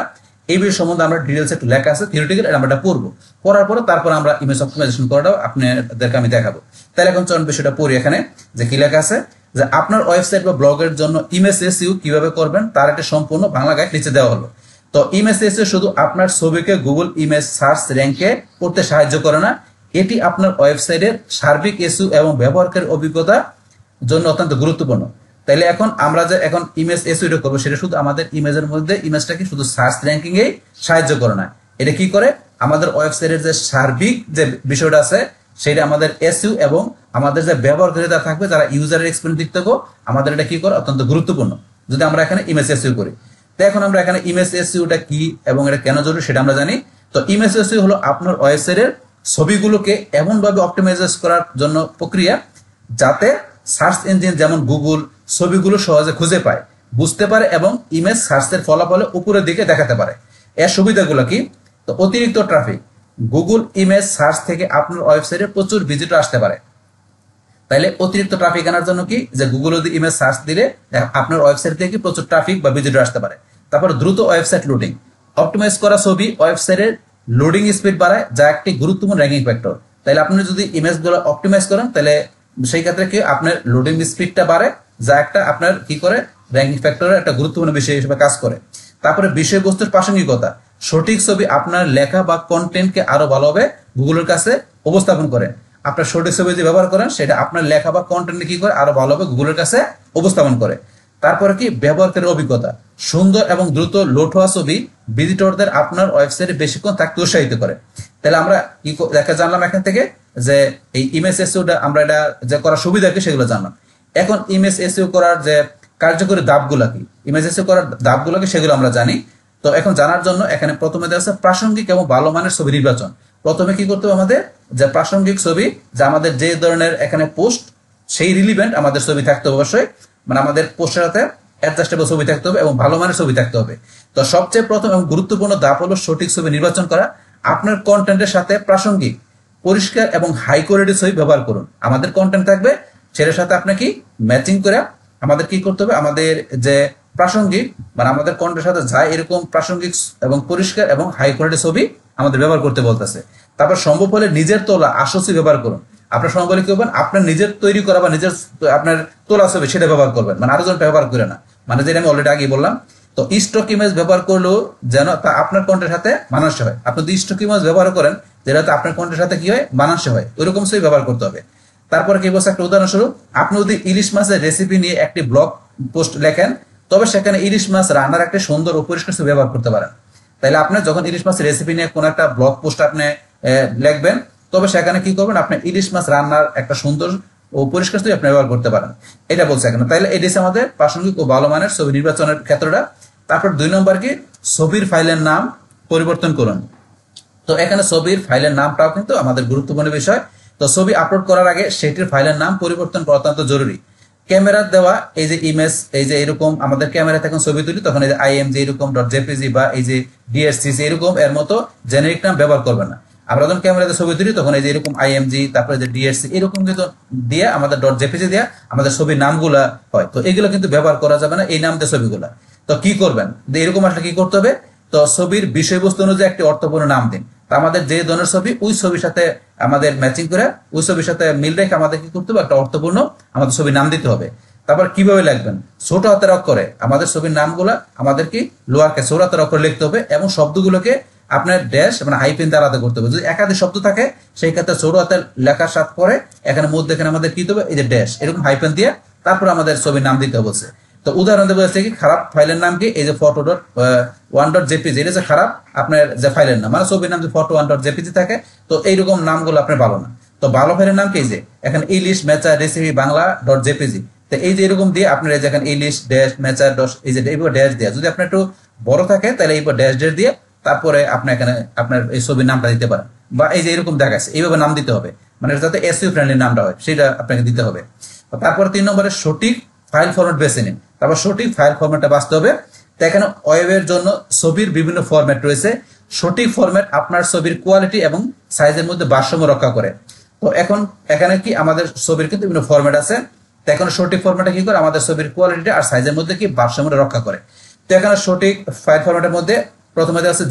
এই বিষয় সম্বন্ধে আমরা ডিটেইলস একটু লেখা আছে থিওরিটিক্যাল, আমরা এটা পড়বো। পড়ার পরে তারপর আমরা ইমেজ অপটিমাইজেশন করাটাও আপনাদেরকে আমি দেখাবো। তাহলে এখন চলুন বিষয়টা পড়ি। এখানে যে কি লেখা আছে, যে আপনার ওয়েবসাইট বা ব্লগের জন্য ইমেজ এসইও কিভাবে করবেন তার একটা সম্পূর্ণ বাংলা গাইড নিচে দেওয়া হলো। তো ইমেজ এসইও শুধু আপনার ছবিকে গুগল ইমেজ সার্চ র্যাঙ্কে করতে সাহায্য করে না, এটি আপনার ওয়েবসাইটের সার্বিক এসইও এবং ব্যবহারকারীর অভিজ্ঞতার জন্য অত্যন্ত গুরুত্বপূর্ণ। তাইলে এখন আমরা যে এখন ইমেজ এসইও করবো, সেটা শুধু আমাদের ইমেজের মধ্যে ইমেজটাকে শুধু সার্চ র্যাঙ্কিং এ সাহায্য করে না, এটা কি করে আমাদের ওয়েবসাইটের যে সার্বিক যে বিষয়টা আছে সেটা আমাদের এসইও এবং আমাদের যে ব্যবহারকারীরা থাকবে যারা ইউজারের এক্সপেরিয়েন্স দিক থেকেও আমাদের এটা কি করে অত্যন্ত গুরুত্বপূর্ণ যদি আমরা এখানে ইমেজ এসইও করি। তো এখন আমরা এখানে ইমেজ এসইওটা কি এবং এটা কেন জরুরি সেটা আমরা জানি। তো ইমেজ এসইও হলো আপনার ওয়েবসাইটের ছবিগুলোকে এমনভাবে অপটিমাইজ করার জন্য প্রক্রিয়া যাতে সার্চ ইঞ্জিন যেমন গুগল ছবিগুলো সহজে খুঁজে পায়, বুঝতে পারে এবং ইমেজ সার্চের ফলাফলে উপরের দিকে দেখাতে পারে। এর সুবিধাগুলো কি, তো অতিরিক্ত ট্রাফিক, গুগল ইমেজ সার্চ থেকে আপনার ওয়েবসাইটে প্রচুর ভিজিটর আসতে পারে। তাইলে অতিরিক্ত ট্রাফিক আনার জন্য কি, যে গুগল যদি ইমেজ সার্চ দিলে আপনার ওয়েবসাইট থেকে প্রচুর ট্রাফিক বা ভিজিটর আসতে পারে। তারপর দ্রুত ওয়েবসাইট লোডিং, অপটিমাইজ করা ছবি ওয়েবসাইটের লোডিং স্পিড বাড়ায়, যা একটি গুরুত্বপূর্ণ র্যাঙ্কিং ফ্যাক্টর। তাহলে আপনি যদি ইমেজগুলো অপটিমাইজ করেন তাহলে সেই ক্ষেত্রে কি আপনার লোডিং স্পিডটা বাড়ে, যা একটা আপনার কি করে র্যাঙ্কিং ফ্যাক্টরের একটা গুরুত্বপূর্ণ বিষয় হিসেবে কাজ করে। তারপরে বিষয়বস্তুর প্রাসঙ্গিকতা, সঠিক ছবি আপনার লেখা বা কন্টেন্টকে আরো ভালোভাবে গুগলের কাছে উপস্থাপন করে। আপনার সঠিক ছবি যে ব্যবহার করেন সেটা আপনার লেখা বা কন্টেন্ট কি করে আরো ভালোভাবে গুগলের কাছে উপস্থাপন করে। তারপরে কি ব্যবহারকারীর অভিজ্ঞতা, সুন্দর এবং দ্রুত লোড হওয়া ছবি ভিজিটরদের আপনার ওয়েবসাইটে বেশিক্ষণ থাকতে উৎসাহিত করে। তাহলে আমরা কি দেখা জানলাম এখান থেকে, যে এই ইমেজ এসইওটা আমরা এটা যে করার সুবিধা কি সেগুলো জানলাম। এখন ইমেজ এসইও করার যে কার্যকরী ধাপগুলো কি, ইমেজ এসইও করার ধাপগুলো কি সেগুলো আমরা জানি। তো এখন জানার জন্য এখানে প্রথমে দেওয়া আছে প্রাসঙ্গিক এবং ভালো মানের ছবি নির্বাচন। প্রথমে কি করতে হবে আমাদের, যে প্রাসঙ্গিক ছবি, যা আমাদের যে ধরনের এখানে পোস্ট সেই রিলিভেন্ট আমাদের ছবি থাকতে হবে অবশ্যই, মানে আমাদের পোস্টের সাথে অ্যাডজাস্টেবল ছবি থাকতে হবে এবং ভালো মানের ছবি থাকতে হবে। তো সবচেয়ে প্রথম এবং গুরুত্বপূর্ণ ধাপ হলো সঠিক ছবি নির্বাচন করা। আপনার কন্টেন্টের সাথে প্রাসঙ্গিক, পরিষ্কার এবং হাই কোয়ালিটির ছবি ব্যবহার করুন। আমাদের কন্টেন্ট থাকবে সেটার সাথে আপনার কি ম্যাচিং করে আমাদের কি করতে হবে, আমাদের যে প্রাসঙ্গিক মানে আমাদের কন্টেন্টের সাথে যায় এরকম প্রাসঙ্গিক এবং পরিষ্কার এবং হাই কোয়ালিটির ছবি আমাদের ব্যবহার করতে বলতেছে। তারপর সম্ভব হলে নিজের তোলা আসল ছবি ব্যবহার করুন। আপনার সম্ভব হলে কি করবেন, আপনার নিজের তৈরি করা বা নিজের আপনার তোলা ছবি সেটা ব্যবহার করবেন, মানে আরো জনটা ব্যবহার করে না, মানে যেটা আমি অলরেডি আগে বললাম। তো স্টক ইমেজ ব্যবহার করলেও যেন তা আপনার কন্টেন্টের সাথে মানানসই হয়। আপনি যদি স্টক ইমেজ ব্যবহার করেন যেটা আপনার কন্টেন্টের সাথে কি হয় মানানসই হয়, ওইরকম ছবি ব্যবহার করতে হবে। তারপরে কি বলছে, একটা উদাহরণস্বরূপ, আপনি যদি ইলিশ মাছের রেসিপি নিয়ে একটি ব্লগ পোস্ট লেখেন, তবে সেখানে ইলিশ মাছ রান্নার একটা সুন্দর ও পরিষ্কার ছবি ব্যবহার করতে পারেন। তাহলে আপনি যখন ইলিশ মাছের রেসিপি নিয়ে কোন একটা ব্লগ পোস্ট আপনি লিখবেন, তবে সেখানে কি করবেন, আপনি ইলিশ মাছ রান্নার একটা সুন্দর ও পরিষ্কার ছবি আপনি ব্যবহার করতে পারেন, এটা বলছে এখানে। তাহলে এটি আমাদের প্রাসঙ্গিক ও ভালো মানের ছবি নির্বাচনের ক্ষেত্রটা। তারপর 2 নম্বর কি, ছবির ফাইলের নাম পরিবর্তন করুন। তো এখানে ছবির ফাইলের নামটাও কিন্তু আমাদের গুরুত্বপূর্ণ বিষয়। তো ছবি আপলোড করার আগে সেটির ফাইলের নাম পরিবর্তন করা অত্যন্ত জরুরি। ক্যামেরা দেওয়া এই যে ইমেজ, এই যে এরকম আমাদের ক্যামেরাতে এখন ছবি তুলি, তখন এই যে আইএমজি এরকম .jpg বা এই যে ডিএসসিসি এরকম এর মতো জেনারিক নাম ব্যবহার করবেন না। আমরা যখন ক্যামেরাতে ছবি তুলি তখন এই যে এরকম আইএমজি, তারপরে যে ডিএসসি এরকম কিন্তু দিয়ে আমাদের .jpg দিয়ে আমাদের ছবির নামগুলা হয়। তো এগুলো কিন্তু ব্যবহার করা যাবে না এই নাম দিয়ে ছবিগুলা। তো কি করবেন, এরকম আসলে কি করতে হবে, তো ছবির বিষয়বস্তু অনুযায়ী একটি অর্থপূর্ণ নাম দিন। তা আমাদের যে ধরনের ছবি ওই ছবির সাথে আমাদের ম্যাচিং করে ওই ছবির সাথে মিল রেখে আমাদের কি করতে হবে, একটা অর্থপূর্ণ আমাদের ছবির নাম দিতে হবে। তারপর কিভাবে লিখবেন, ছোট হাতের অক্ষরে আমাদের ছবির নামগুলা আমাদের কি লোয়ার কেস ছোট হাতের অক্ষরে লিখতে হবে, এবং শব্দগুলোকে আপনার ড্যাশ মানে হাইফেন দ্বারা আলাদা করতে হবে। যদি একাধিক শব্দ থাকে সেই ক্ষেত্রে ছোট হাতের লেখার সাথে পরে এখানে মধ্যে এখানে আমাদের কি দেবে, এই যে ড্যাশ এরকম হাইফেন দিয়ে তারপর আমাদের ছবির নাম দিতে বলছে। তো উদাহরণ দেবো হচ্ছে কি, খারাপ ফাইলের নাম কি, এই যে photo.1.jpg, এটা যে খারাপ আপনার যে ফাইলের নাম, মানে ছবির নাম যে photo1.jpg থাকে, তো এইরকম নামগুলো আপনার ভালো না। তো ভালো ফাইলের নাম কি, যে এখানে ইলিশ মেচা রেসিপি বাংলা .jpg, তো এই যে এরকম দিয়ে আপনার এই যে এখানে ইলিশ ড্যাশ মেচা এই যে এইভাবে ড্যাশ দেওয়া, যদি আপনার একটু বড় থাকে তাহলে এইভাবে ড্যাশ ড্যাশ দিয়ে তারপরে আপনি এখানে আপনার এই ছবির নামটা দিতে পারেন, বা এই যে এরকম দেখাচ্ছে এইভাবে নাম দিতে হবে, মানে যাতে এসইও ফ্রেন্ডলি নামটা হয় সেটা আপনাকে দিতে হবে। তারপর 3 নম্বরে সঠিক ফাইল ফরম্যাট বেছে নিন। তারপর সঠিক ফাইল ফরম্যাটটা বাছতে হবে। তো এখানে ওয়েবের জন্য ছবির বিভিন্ন ফরম্যাট রয়েছে। সঠিক ফরম্যাট আপনার ছবির কোয়ালিটি এবং সাইজের মধ্যে ভারসাম্য রক্ষা করে। তো এখন এখানে কি আমাদের ছবির কিন্তু বিভিন্ন ফরম্যাট আছে। তো এখন সঠিক ফরম্যাটটা কি করে, আমাদের ছবির কোয়ালিটি আর সাইজের মধ্যে কি ভারসাম্য রক্ষা করে। তো এখানে সঠিক ফাইল ফরম্যাটের মধ্যে প্রথমে আছে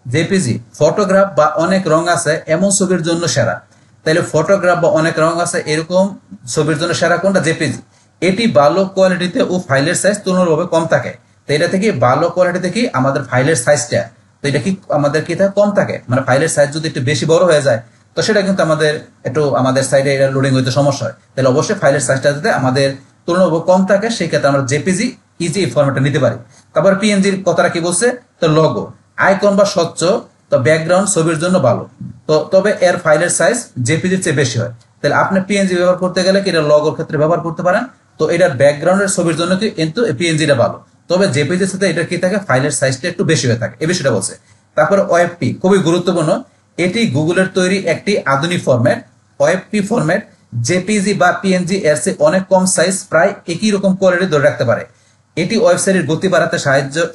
জেপিজি ফটোগ্রাফ বা অনেক রং আছে এমন ছবির জন্য সেরা। তাহলে ফটোগ্রাফ বা অনেক রং আছে এরকম ছবির জন্য সেরা কোনটা, জেপিজি। এটি ভালো কোয়ালিটিতে ও ফাইলের সাইজ তুলনামূলকভাবে কম থাকে। তো এটা থেকে ভালো কোয়ালিটিতে কি আমাদের ফাইলের সাইজটা, তো এটা কি আমাদের কি থাকে, কম থাকে, মানে ফাইলের সাইজ যদি একটু বেশি বড় হয়ে যায় তো সেটা কিন্তু আমাদের একটু আমাদের সাইডে এটা লোডিং হইতে সমস্যা হয়। তাহলে অবশ্যই ফাইলের সাইজটা যাতে আমাদের তুলনামূলক কম থাকে সেই ক্ষেত্রে আমরা জেপিজি ইজি এই ফরম্যাটটা নিতে পারি। তারপর পিএনজির কথাটা কি বলছে, তো লোগো আইকন বা স্বচ্ছ তো ব্যাকগ্রাউন্ড ছবির জন্য ভালো, তো তবে এর ফাইলের সাইজ জেপিজির চেয়ে বেশি হয়। তাহলে আপনি পিএনজি ব্যবহার করতে গেলে কি এটা লোগোর ক্ষেত্রে ব্যবহার করতে পারেন। তো এটার ব্যাকগ্রাউন্ডের ছবির জন্য কিন্তু পিএনজিটা ভালো, তবে জেপিজির সাথে এটা কি থাকে, ফাইলের সাইজটা একটু বেশি হয়ে থাকে, এই বিষয়টা বলছে। তারপরে ওএফপি খুবই গুরুত্বপূর্ণ, এটি গুগলের তৈরি একটি আধুনিক ফরম্যাট। ওএফপি ফরম্যাট জেপিজি বা পিএনজি এর চেয়ে অনেক কম সাইজ প্রায় একই রকম কোয়ালিটি ধরে রাখতে পারে। এটি ওয়েবসাইটের গতি বাড়াতে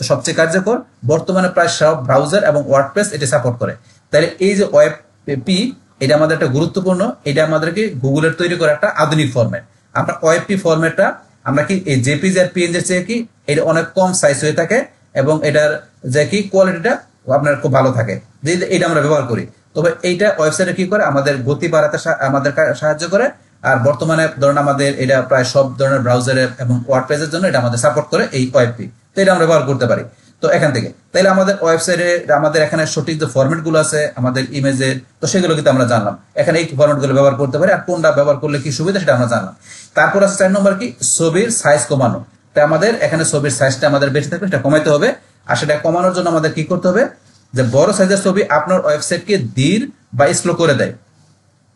সবচেয়ে কার্যকর। বর্তমানে প্রায় সব ব্রাউজার এবং ওয়ার্ডপ্রেস এটি সাপোর্ট করে। তাহলে এই যে ওএফপি এটা আমাদের একটা গুরুত্বপূর্ণ, এটা আমাদেরকে গুগলের তৈরি করা একটা আধুনিক ফরম্যাট। আমরা ওএফপি ফরম্যাটটা আমরা কি এই জেপিজি আর পিএনজির চেয়ে কি এটা অনেক কম সাইজ হয়ে থাকে এবং এটার যে কি কোয়ালিটিটা আপনার খুব ভালো থাকে, যে এটা আমরা ব্যবহার করি। তবে এইটা ওয়েবসাইটে কি করে, আমাদের গতি বাড়াতে আমাদের সাহায্য করে। আর বর্তমানে ধরুন আমাদের এটা প্রায় সব ধরনের ব্রাউজারের এবং ওয়ার্ডপ্রেসের জন্য এটা আমাদের সাপোর্ট করে এই ওএফপি, তো এটা আমরা ব্যবহার করতে পারি। তো এখান থেকে তাইলে আমাদের ওয়েবসাইটে আমাদের এখানে সঠিক যে ফরম্যাট গুলো আছে আমাদের ইমেজের, তো সেগুলো কিন্তু আমরা জানলাম। এখানে এই ফরম্যাট গুলো ব্যবহার করতে পারি, আর কোনটা ব্যবহার করলে কি সুবিধা সেটা আমরা জানলাম। তারপর আছে 4 নম্বর কি, ছবির সাইজ কমানো। তাই আমাদের এখানে ছবির সাইজটা আমাদের বেশি থাকবে, সেটা কমাইতে হবে। আর সেটা কমানোর জন্য আমাদের কি করতে হবে, যে বড় সাইজের ছবি আপনার ওয়েবসাইটকে ধীর বা স্লো করে দেয়।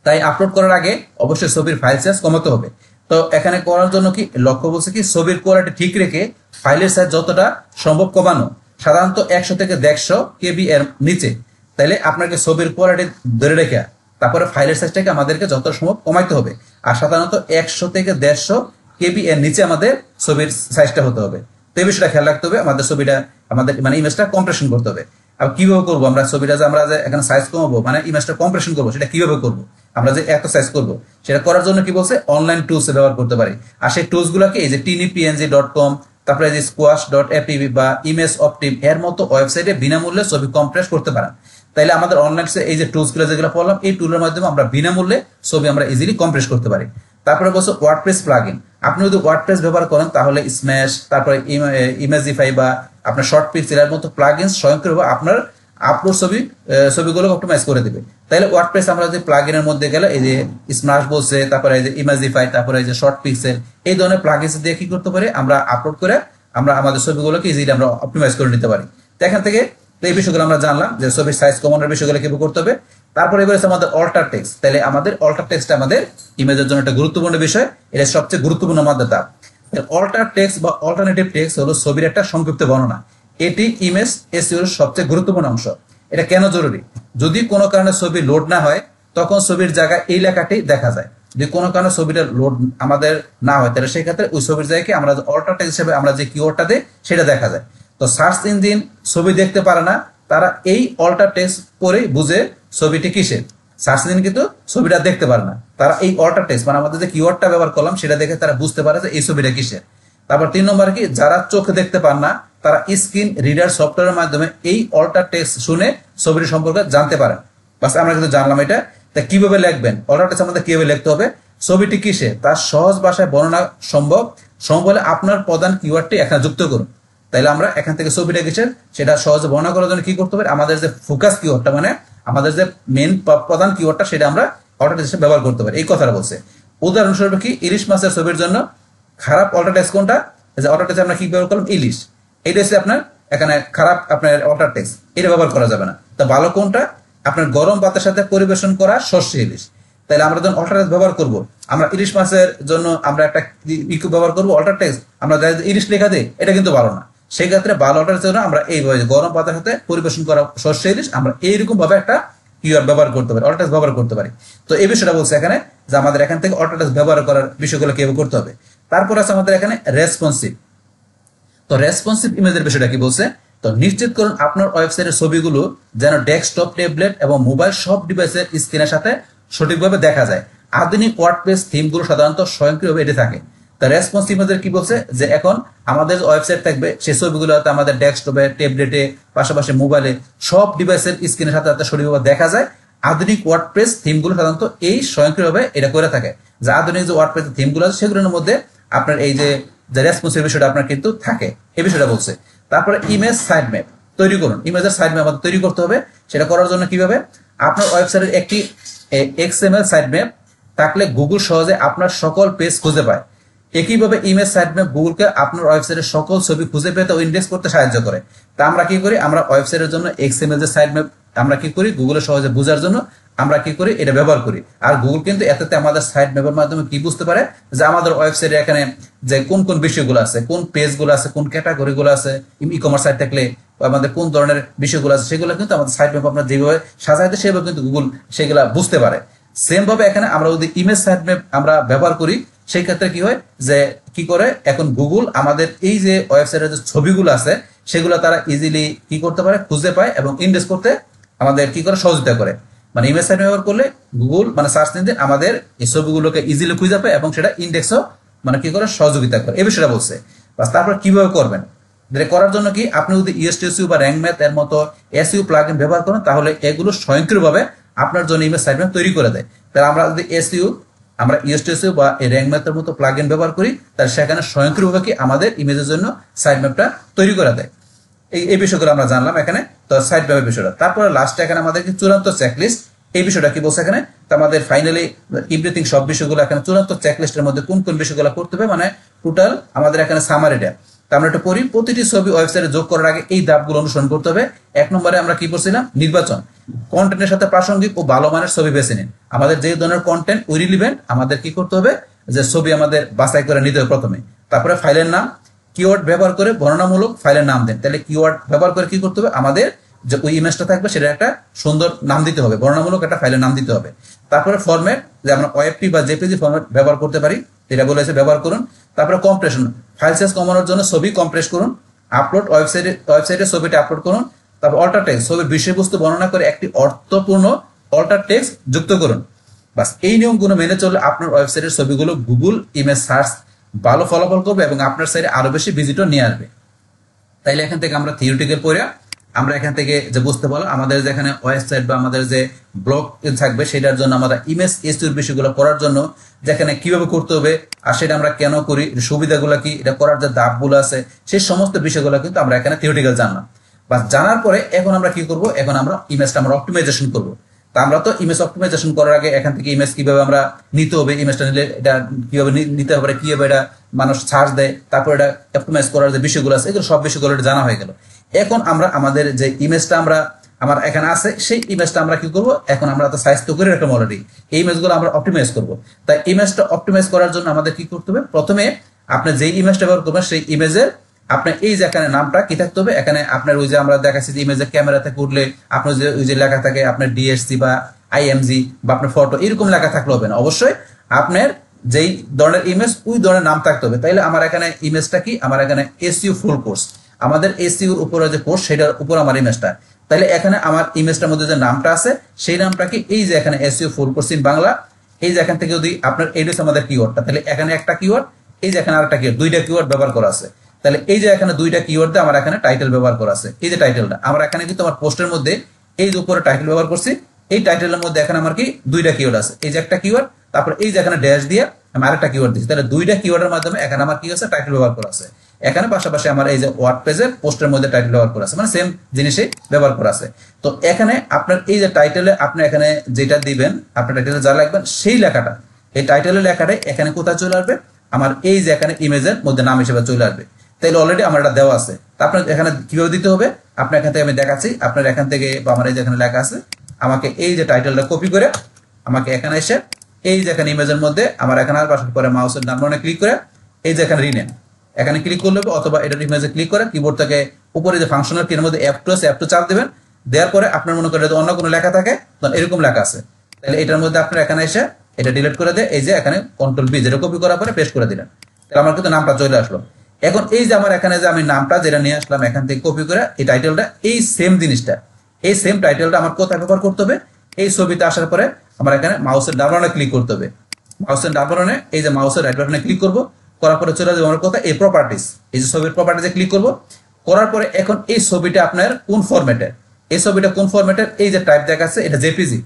তাই আপলোড করার আগে অবশ্যই ছবির ফাইল সাইজ কমাতে হবে। তো এখানে করার জন্য কি লক্ষ্য বলছে কি, ছবির কোয়ালিটি ঠিক রেখে ফাইলের সাইজ যতটা সম্ভব কমানো, সাধারণত 100 থেকে 150 কেবি এর নিচে। তাইলে আপনাকে ছবির কোয়ালিটি ধরে রেখে তারপরে ফাইলের সাইজটাকে আমাদেরকে যত সম্ভব কমাইতে হবে। আর সাধারণত 100 থেকে 150 কেবি এর নিচে আমাদের ছবির সাইজটা হতে হবে। তো এই বিষয়টা খেয়াল রাখতে হবে, আমাদের ছবিটা আমাদের মানে ইমেজটা কম্প্রেশন করতে হবে। আর কিভাবে করবো আমরা ছবিটা, যে আমরা যে এখানে সাইজ কমাবো মানে ইমেজটা কম্প্রেশন করবো, সেটা কিভাবে করবো, আমরা যে এত সাইজ করবো সেটা করার জন্য কি বলছে, অনলাইন টুলস ব্যবহার করতে পারি। আর সেই টুলস গুলোকে এই যে tinipng.com, তারপরে যে squash.apv বা ইমেজ অপটিম এর মতো ওয়েবসাইটে বিনামূল্যে ছবি কম্প্রেস করতে পারেন। তাইলে আমাদের অনলাইন এই যে টুলস গুলো যেগুলো পড়লাম, এই টুলের মাধ্যমে আমরা বিনামূল্যে ছবি আমরা ইজিলি কম্প্রেস করতে পারি। তারপরে বলছো ওয়ার্ডপ্রেস প্লাগইন। আপনি যদি ওয়ার্ডপ্রেস ব্যবহার করেন তাহলে স্ম্যাশ, তারপরে ইমেজিফাই বা আপনার শর্ট পিক্সেলের মতো প্লাগইনস স্বয়ংক্রিয়ভাবে আপনার আপলোড ছবিগুলো অপটিমাইজ করে দিবে। তাহলে ওয়ার্ডপ্রেস আমরা যে প্লাগইনের মধ্যে গেলে এই যে স্ম্যাশ বলছে, তারপরে এই যে ইমেজিফাই, তারপরে এই যে শর্ট পিক্সেল, এই ধরনের প্লাগইনস দিয়ে কি করতে পারি, আমরা আপলোড করে আমরা আমাদের ছবিগুলোকে ইজিলি আমরা অপটিমাইজ করে নিতে পারি। তো এখান থেকে এই বিষয়গুলো আমরা জানলাম যে ছবির সাইজ কমানোর বিষয়গুলো কিভাবে করতে হবে। তারপরে এবার আমাদের অল্টার টেক্সট। তাহলে আমাদের অল্টার টেক্সট আমাদের ইমেজের জন্য একটা গুরুত্বপূর্ণ বিষয়, এটা সবচেয়ে গুরুত্বপূর্ণ আমাদের ধাপ। অল্টার টেক্সট বা অল্টারনেটিভ টেক্সট হলো ছবির একটা সংক্ষিপ্ত বর্ণনা। এটি ইমেজ এসইওর সবচেয়ে গুরুত্বপূর্ণ অংশ। এটা কেন জরুরি, যদি কোনো কারণে ছবি লোড না হয় তখন ছবির জায়গায় এই লেখাটি দেখা যায়। যদি কোনো কারণে ছবিটা লোড আমাদের না হয় তাহলে সেই ক্ষেত্রে ওই ছবির জায়গায় আমরা অল্টার টেক্সট হিসেবে আমরা যে কিওয়ার্ডটা দিই সেটা দেখা যায়। তো সার্চ ইঞ্জিন ছবি দেখতে পারে না, তারা এই অল্টার টেক্সট পরেই বুঝে ছবিটি কিসের। সার্চ ইঞ্জিন কিন্তু ছবিটা দেখতে পারে না, তারা এই অল্টার টেক্সট মানে আমাদের যে কিওয়ার্ডটা ব্যবহার করলাম সেটা দেখে তারা বুঝতে পারে যে এই ছবিটা কিসের। তারপর 3 নম্বর কি, যারা চোখে দেখতে পান না তারা স্ক্রিন রিডার সফটওয়্যারের মাধ্যমে এই অল্টার টেক্সট শুনে ছবিটি সম্পর্কে জানতে পারেন। বাস আমরা কিন্তু জানলাম এটা। তা কিভাবে লিখবেন অল্টার টেক্সট আমাদের কিভাবে লিখতে হবে, ছবিটি কিসে তার সহজ ভাষায় বর্ণনা সম্ভব হলে আপনার প্রধান কিওয়ার্ডটি এখানে যুক্ত করুন। তাইলে আমরা এখান থেকে ছবিটা কিসের সেটা সহজে বর্ণনা করার জন্য কি করতে হবে, আমাদের যে ফোকাস কিওয়ার্ডটা মানে আমাদের যে মেন প্রধান কিওয়ার্ডটা সেটা আমরা অল্টার টেক্সট ব্যবহার করতে পারি। এই কথাটা বলছে। উদাহরণস্বরূপ কি, ইলিশ মাছের ছবির জন্য খারাপ অল্টার টেক্সট কোনটা, যে অল্টার টেক্সট আমরা কি ব্যবহার করলাম, ইলিশ। এইটা হচ্ছে আপনার এখানে খারাপ আপনার অল্টার টেক্সট, এটা ব্যবহার করা যাবে না। তো ভালো কোনটা, আপনার গরম ভাতের সাথে পরিবেশন করা সর্ষে ইলিশ। তাহলে আমরা যখন অল্টার টেক্সট ব্যবহার করব, আমরা ইলিশ মাছের জন্য আমরা একটা ইকু ব্যবহার করবো অল্টার টেক্সট, আমরা ইলিশ লেখা দিই, এটা কিন্তু ভালো না। সেই ক্ষেত্রে ভালো অল্টার টেক্সট আমরা এইভাবে গরম ভাতের সাথে পরিবেশন করা সর্ষে ইলিশ, আমরা এইরকম ভাবে একটা কিওয়ার্ড ব্যবহার করতে পারি, অল্টার টেক্সট ব্যবহার করতে পারি। তো এই বিষয়টা বলছে এখানে যে আমাদের এখান থেকে অল্টার টেক্সট ব্যবহার করার বিষয়গুলো কিভাবে করতে হবে। তারপর আছে আমাদের এখানে রেসপন্সিভ। তো রেসপন্সিভ ইমেজের বিষয়টা কি বলছে, তো নিশ্চিত করুন আপনার ওয়েবসাইটের ছবিগুলো যেন ডেস্কটপ, ট্যাবলেট এবং মোবাইল সব ডিভাইসের স্ক্রিনের সাথে সঠিকভাবে দেখা যায়। আধুনিক ওয়ার্ডপ্রেস থিমগুলো সাধারণত স্বয়ংক্রিয়ভাবে এটি থাকে। তা রেসপন্সিভ ইমেজের কি বলছে, যে এখন আমাদের ওয়েবসাইট থাকবে সেই ছবিগুলো আমাদের ডেস্কটপে, ট্যাবলেটে, পাশাপাশি মোবাইলে সব ডিভাইসের স্ক্রিনের সাথে সঠিকভাবে দেখা যায়। আধুনিক ওয়ার্ডপ্রেস থিমগুলো সাধারণত এই স্বয়ংক্রিয়ভাবে এটা করে থাকে। যে আধুনিক যে ওয়ার্ডপ্রেস থিমগুলো আছে সেগুলোর মধ্যে আপনার এই যে রেসপন্সিভ বিষয়টা আপনার কিন্তু থাকে, এই বিষয়টা বলছে। তারপরে ইমেজ সাইড ম্যাপ তৈরি করুন। ইমেজের সাইড ম্যাপ আমাদের তৈরি করতে হবে। সেটা করার জন্য কিভাবে, আপনার ওয়েবসাইটের একটি XML সাইড ম্যাপ থাকলে গুগল সহজে আপনার সকল পেজ খুঁজে পায়। একইভাবে ইমেজ সাইড ম্যাপ গুগলকে আপনার ওয়েবসাইটের সকল ছবি খুঁজে পেতে ও ইন্ডেক্স করতে সাহায্য করে। তা আমরা কি করি, আমরা ওয়েবসাইটের জন্য XML যে সাইড ম্যাপ আমরা কি করি, গুগলের সহজে বোঝার জন্য আমরা কি করি, এটা ব্যবহার করি। আর গুগল কিন্তু এটাতে আমাদের সাইট ম্যাপের মাধ্যমে কি বুঝতে পারে, যে আমাদের ওয়েবসাইটে এখানে যে কোন কোন বিষয়গুলো আছে, কোন পেজগুলো আছে, কোন ক্যাটাগরিগুলো আছে, ই কমার্স সাইট থাকলে আমাদের কোন ধরনের বিষয়গুলো আছে, সেগুলো কিন্তু আমাদের সাইট ম্যাপ আমরা যেভাবে সাজাইতে সেভাবে কিন্তু গুগল সেগুলা বুঝতে পারে। সেম ভাবে এখানে আমরা যদি ইমেজ সাইট ম্যাপ আমরা ব্যবহার করি, সেই ক্ষেত্রে কি হয়, যে কি করে এখন গুগল আমাদের এই যে ওয়েবসাইটের যে ছবিগুলো আছে সেগুলো তারা ইজিলি কি করতে পারে, খুঁজে পায় এবং ইন্ডেক্স করতে আমাদের কি করে সহযোগিতা করে। মানে ইমেজ সাইট ব্যবহার করলে গুগল মানে সার্চ ইঞ্জিন আমাদের এই ছবিগুলোকে ইজিলি খুঁজে পায় এবং সেটা ইন্ডেক্সও মানে কি করে সহযোগিতা করে, এই বিষয়টা বলছে। বাস তারপর কিভাবে করবেন, যেটা করার জন্য কি, আপনি যদি ESTSU বা র্যাঙ্ক ম্যাথ এর মতো SEO প্লাগইন ব্যবহার করেন তাহলে এগুলো স্বয়ংক্রিয়ভাবে আপনার জন্য ইমেজ সাইট ম্যাপ তৈরি করে দেয়। তাহলে আমরা যদি SEO আমরা ESTSU বা র্যাঙ্ক ম্যাথের মতো প্লাগইন ব্যবহার করি, তাহলে সেখানে স্বয়ংক্রিয়ভাবে কি আমাদের ইমেজের জন্য সাইট ম্যাপটা তৈরি করে দেয়। এই বিষয়গুলো আমরা জানলাম এখানে। তো সাইট ম্যাপের বিষয়টা, তারপরে লাস্টে এখানে আমাদের কি চূড়ান্ত চেকলিস্ট, এই বিষয়টা কি বলছে এখানে, তো আমাদের ফাইনালি এভরিথিং সব বিষয়গুলো এখানে চূড়ান্ত চেকলিস্টের মধ্যে কোন কোন বিষয়গুলো করতে হবে, মানে টোটাল আমাদের এখানে সামারিটা। তো আমরা একটু পড়ি, প্রতিটি ছবি ওয়েবসাইটে যোগ করার আগে এই ধাপগুলো অনুসরণ করতে হবে। 1 নম্বরে আমরা কি করছিলাম, নির্বাচন। কন্টেন্টের সাথে প্রাসঙ্গিক ও ভালো মানের ছবি বেছে নিন। আমাদের যে ধরনের কন্টেন্ট ওই রিলিভেন্ট আমাদের কি করতে হবে, যে ছবি আমাদের বাছাই করে নিতে হবে প্রথমে। তারপরে ফাইলের নাম, কিওয়ার্ড ব্যবহার করে বর্ণনামূলক ফাইলের নাম দেন। তাহলে কিওয়ার্ড ব্যবহার করে কি করতে হবে, আমাদের যে ওই ইমেজটা থাকবে সেটা একটা সুন্দর নাম দিতে হবে, বর্ণনামূলক একটা ফাইলের নাম দিতে হবে। তারপরে ফরম্যাট, যে আমরা ওয়েবপি বা জেপিজি ফরম্যাট ব্যবহার করতে পারি, এটা বলেছে ব্যবহার করুন। তারপরে কম্প্রেশন, ফাইল সাইজ কমানোর জন্য ছবি কম্প্রেস করুন। আপলোড, ওয়েবসাইটে ছবিটা আপলোড করুন। তারপর অল্টার টেক্সট, ছবির বিষয়বস্তু বর্ণনা করে একটি অর্থপূর্ণ অল্টার টেক্সট যুক্ত করুন। বাস এই নিয়মগুলো মেনে চললে আপনার ওয়েবসাইটের ছবিগুলো গুগল ইমেজ সার্চ ভালো ফলাফল করবে এবং আপনার সাইটে আরো বেশি ভিজিটর নিয়ে আসবে। তাইলে এখান থেকে আমরা থিওরিটিক্যাল পড়ে আমরা এখান থেকে যে বুঝতে পারলাম আমাদের যেখানে ওয়েবসাইট বা আমাদের যে ব্লগ থাকবে সেটার জন্য আমরা ইমেজ এসইও বিষয়গুলো করার জন্য যেখানে কিভাবে করতে হবে আর সেটা আমরা কেন করি, সুবিধাগুলো কি, এটা করার যে ধাপগুলো আছে সেই সমস্ত বিষয়গুলো কিন্তু আমরা এখানে থিওরিটিক্যাল জানলাম। বা জানার পরে এখন আমরা কি করব, এখন আমরা ইমেজটা আমরা অপটিমাইজেশন করব। তা আমরা তো ইমেজ অপটিমাইজেশন করার আগে এখান থেকে ইমেজ কিভাবে আমরা নিতে হবে, ইমেজটা নিলে এটা কিভাবে নিতে হবে, কিভাবে এটা মানুষ সার্চ দেয়, তারপর এটা অপটিমাইজ করার যে বিষয়গুলো আছে এগুলো সব বিষয়গুলো জানা হয়ে গেল। এখন আমরা আমাদের যে ইমেজটা আমার এখানে আছে সেই ইমেজটা আমরা কি করব, এখন আমরা তো সাইজ তো করে রাখলাম অলরেডি, এই ইমেজগুলো আমরা অপটিমাইজ করব। তাই ইমেজটা অপটিমাইজ করার জন্য আমাদের কি করতে হবে, প্রথমে আপনি যেই ইমেজটা ব্যবহার করবেন সেই ইমেজের আপনার এই যে এখানে নামটা কি থাকতে হবে, এখানে আপনার ওই যে আমরা দেখাচ্ছি যে ইমেজের ক্যামেরা থেকে উঠলে আপনার যে ওই যে লেখা থাকে আপনার DSC বা IMG বা আপনার ফটো এরকম লেখা থাকলে হবে না, অবশ্যই আপনার যেই ধরনের ইমেজ ওই ধরনের নাম থাকতে হবে। তাইলে আমার এখানে ইমেজটা কি, আমার এখানে এসইও ফুল কোর্স, আমাদের এসইওর উপরে যে কোর্স সেটার উপর আমার ইমেজটা। তাহলে এখানে আমার ইমেজটার মধ্যে যে নামটা আছে সেই নামটা কি, এই যে এখানে SEO full course in Bangla, এই যে এখান থেকে যদি আপনার এইটা আমাদের কিওয়ার্ডটা, তাহলে এখানে একটা কিওয়ার্ড, এই যে এখানে আরেকটা কিওয়ার্ড, দুইটা কিওয়ার্ড ব্যবহার করা আছে। তাহলে এই যে এখানে দুইটা কিওয়ার্ড দিয়ে আমার এখানে টাইটেল ব্যবহার করা আছে। এই যে টাইটেলটা আমার এখানে কিন্তু আমার পোস্টের মধ্যে এই যে উপরে টাইটেল ব্যবহার করছি, এই টাইটেলের মধ্যে এখানে আমার কি দুইটা কিওয়ার্ড আছে, এই যে একটা কিওয়ার্ড, তারপর এই যে এখানে ড্যাশ দিয়ে আমি আরেকটা কিওয়ার্ড দিচ্ছি। তাহলে দুইটা কিওয়ার্ডের মাধ্যমে এখানে আমার কি আছে, টাইটেল ব্যবহার করা আছে। এখানে পাশাপাশি আমার এই যে ওয়ার্ড পেজের পোস্টের মধ্যে টাইটেল ব্যবহার করা আছে, মানে সেম জিনিসই ব্যবহার করা আছে। তো এখানে আপনার এই যে টাইটেলে আপনি এখানে যেটা দিবেন, আপনার টাইটেলে যা লিখবেন সেই লেখাটা, এই টাইটেলের লেখাটাই এখানে কোথায় চলে আসবে, আমার এই যে এখানে ইমেজের মধ্যে নাম হিসেবে চলে আসবে। তাইলে অলরেডি আমার এটা দেওয়া আছে। আপনার এখানে কিভাবে দিতে হবে, আপনার এখান থেকে আমি দেখাচ্ছি। আপনার এখান থেকে বা আমার এই যে এখানে লেখা আছে, আমাকে এই যে টাইটেলটা কপি করে আমাকে এখানে এসে এই যে এখানে ইমেজের মধ্যে আমার এখানে আর পাশে পরে মাউসের ডানবাটনে ক্লিক করে এই যে এখানে রিনেম এখানে ক্লিক করলে হবে, অথবা এটা ইমেজে ক্লিক করে কিবোর্ড থেকে উপরে যে ফাংশনাল কির মধ্যে F2 আছে, F2 চাপ দিবেন। দেওয়ার পরে আপনার মনে করেন অন্য কোনো লেখা থাকে, তখন এরকম লেখা আছে, তাহলে এটার মধ্যে আপনার এখানে এসে এটা ডিলিট করে দিয়ে এই যে এখানে কন্ট্রোল বি, যেটা কপি করার পরে পেস্ট করে দিলেন। তাহলে আমার কিন্তু নামটা চলে আসলো। এখন এই যে আমার এখানে যে আমি নামটা যেটা নিয়ে আসলাম এখান থেকে কপি করে, এই টাইটেলটা, এই সেম জিনিসটা, এই সেম টাইটেলটা আমার কোথায় ব্যবহার করতে হবে, এই ছবিতে আসার পরে আমার এখানে মাউসের ডান বাটনে ক্লিক করতে হবে। মাউসের ডান বাটনে এই যে মাউসের রাইট বাটনে ক্লিক করব, করার পরে চলে যাবে আমার কোথায়, এই প্রপার্টিস, এই যে ছবির প্রপার্টিসে ক্লিক করব। করার পরে এখন এই ছবিটা আপনার কোন ফরম্যাটের, এই ছবিটা কোন ফরম্যাটের, এই যে টাইপ দেখাচ্ছে এটা জেপিজি,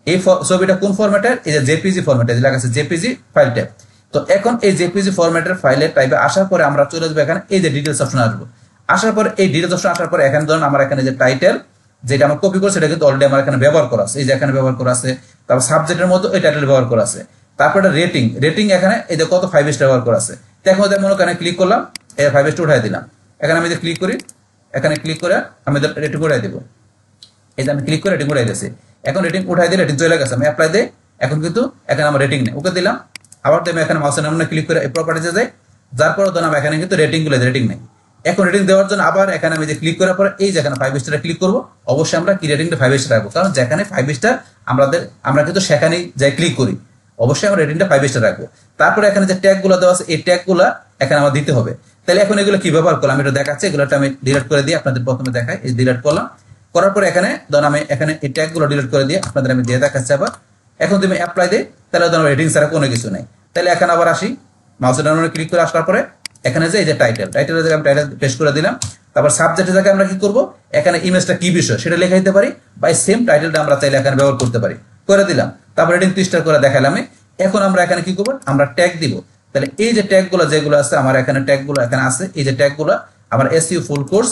এই ছবিটা কোন ফরম্যাটের, এই যে জেপিজি ফরম্যাটে লেখা আছে জেপিজি ফাইল টাইপ। তো এখন এই জেপিজি ফরম্যাটের ফাইলের টাইপে আসার পরে আমরা চলে যাবো এখানে এই যে ডিটেলস অপশন আসবো। আসার পরে এই ডিটেলস অপশন আসার পরে এখানে ধরুন আমার এখানে যে টাইটেল যেটা আমার কপি করছে সেটা কিন্তু অলরেডি আমার এখানে ব্যবহার করা আছে, এই যে এখানে ব্যবহার করা আছে। তারপর সাবজেক্টের মধ্যে এই টাইটেল ব্যবহার করা আছে। তারপর রেটিং, রেটিং এখানে এই যে কত 5 স্টার ব্যবহার করা আছে। এখন মনে করেন ক্লিক করলাম, এই 5 স্টার উঠাই দিলাম। এখানে আমি যে ক্লিক করি, এখানে ক্লিক করে আমি রেটিং উঠাই দেবো। এই যে আমি ক্লিক করে রেটিং উঠাই দিয়েছি। এখন রেটিং উঠাই দিয়ে রেটিং চলে গেছে, আমি অ্যাপ্লাই দিই। এখন কিন্তু এখানে আমার রেটিং নেই, ওকে দিলাম। আবার আমি এখানে মাউসের নামে ক্লিক করে এই প্রপার্টিতে যাই, যার পরে ধরুন এখানে কিন্তু রেটিং গুলো রেটিং নেই। এখন রেটিং দেওয়ার জন্য আবার এখানে আমি যে ক্লিক করার পরে এই যেখানে 5 স্টারে ক্লিক করবো, অবশ্যই আমরা কি রেটিংটা 5 স্টার রাখবো, কারণ যেখানে 5 স্টার আমরা কিন্তু সেখানেই যাই ক্লিক করি, অবশ্যই আমরা রেটিংটা 5 স্টার রাখবো। তারপরে এখানে যে ট্যাগ গুলো দেওয়া আছে এই ট্যাগ গুলো এখানে আমার দিতে হবে। তাহলে এখন এগুলো কি ব্যবহার করলাম আমি এটা দেখাচ্ছি, এগুলোটা আমি ডিলিট করে দিয়ে আপনাদের প্রথমে দেখাই। এই ডিলিট করলাম, করার পরে এখানে ধরুন আমি এখানে এই ট্যাগ গুলো ডিলিট করে দিয়ে আপনাদের আমি দিয়ে দেখাচ্ছি। আবার এখন তুমি অ্যাপ্লাই দিই, তাহলে ধরুন রেটিং ছাড়া কোনো কিছু নেই। তাহলে এখানে আবার আসি, মাউসের ডানে ক্লিক করে আসার পরে এখানে যে এই যে টাইটেলের জায়গায় আমি টাইটেল পেস্ট করে দিলাম। তারপর সাবজেক্টের জায়গায় আমরা কি করব, এখানে ইমেজটা কি বিষয় সেটা লেখা দিতে পারি, বা সেম টাইটেলটা আমরা চাইলে এখানে ব্যবহার করতে পারি, করে দিলাম। তারপর রেটিং 3 স্টার করে দেখালাম। এখন আমরা এখানে কি করব, আমরা ট্যাগ দিব। তাহলে এই যে ট্যাগ গুলো যেগুলো আছে আমার এখানে ট্যাগ গুলো এখানে আছে, এই যে ট্যাগ গুলো আমার SEO full course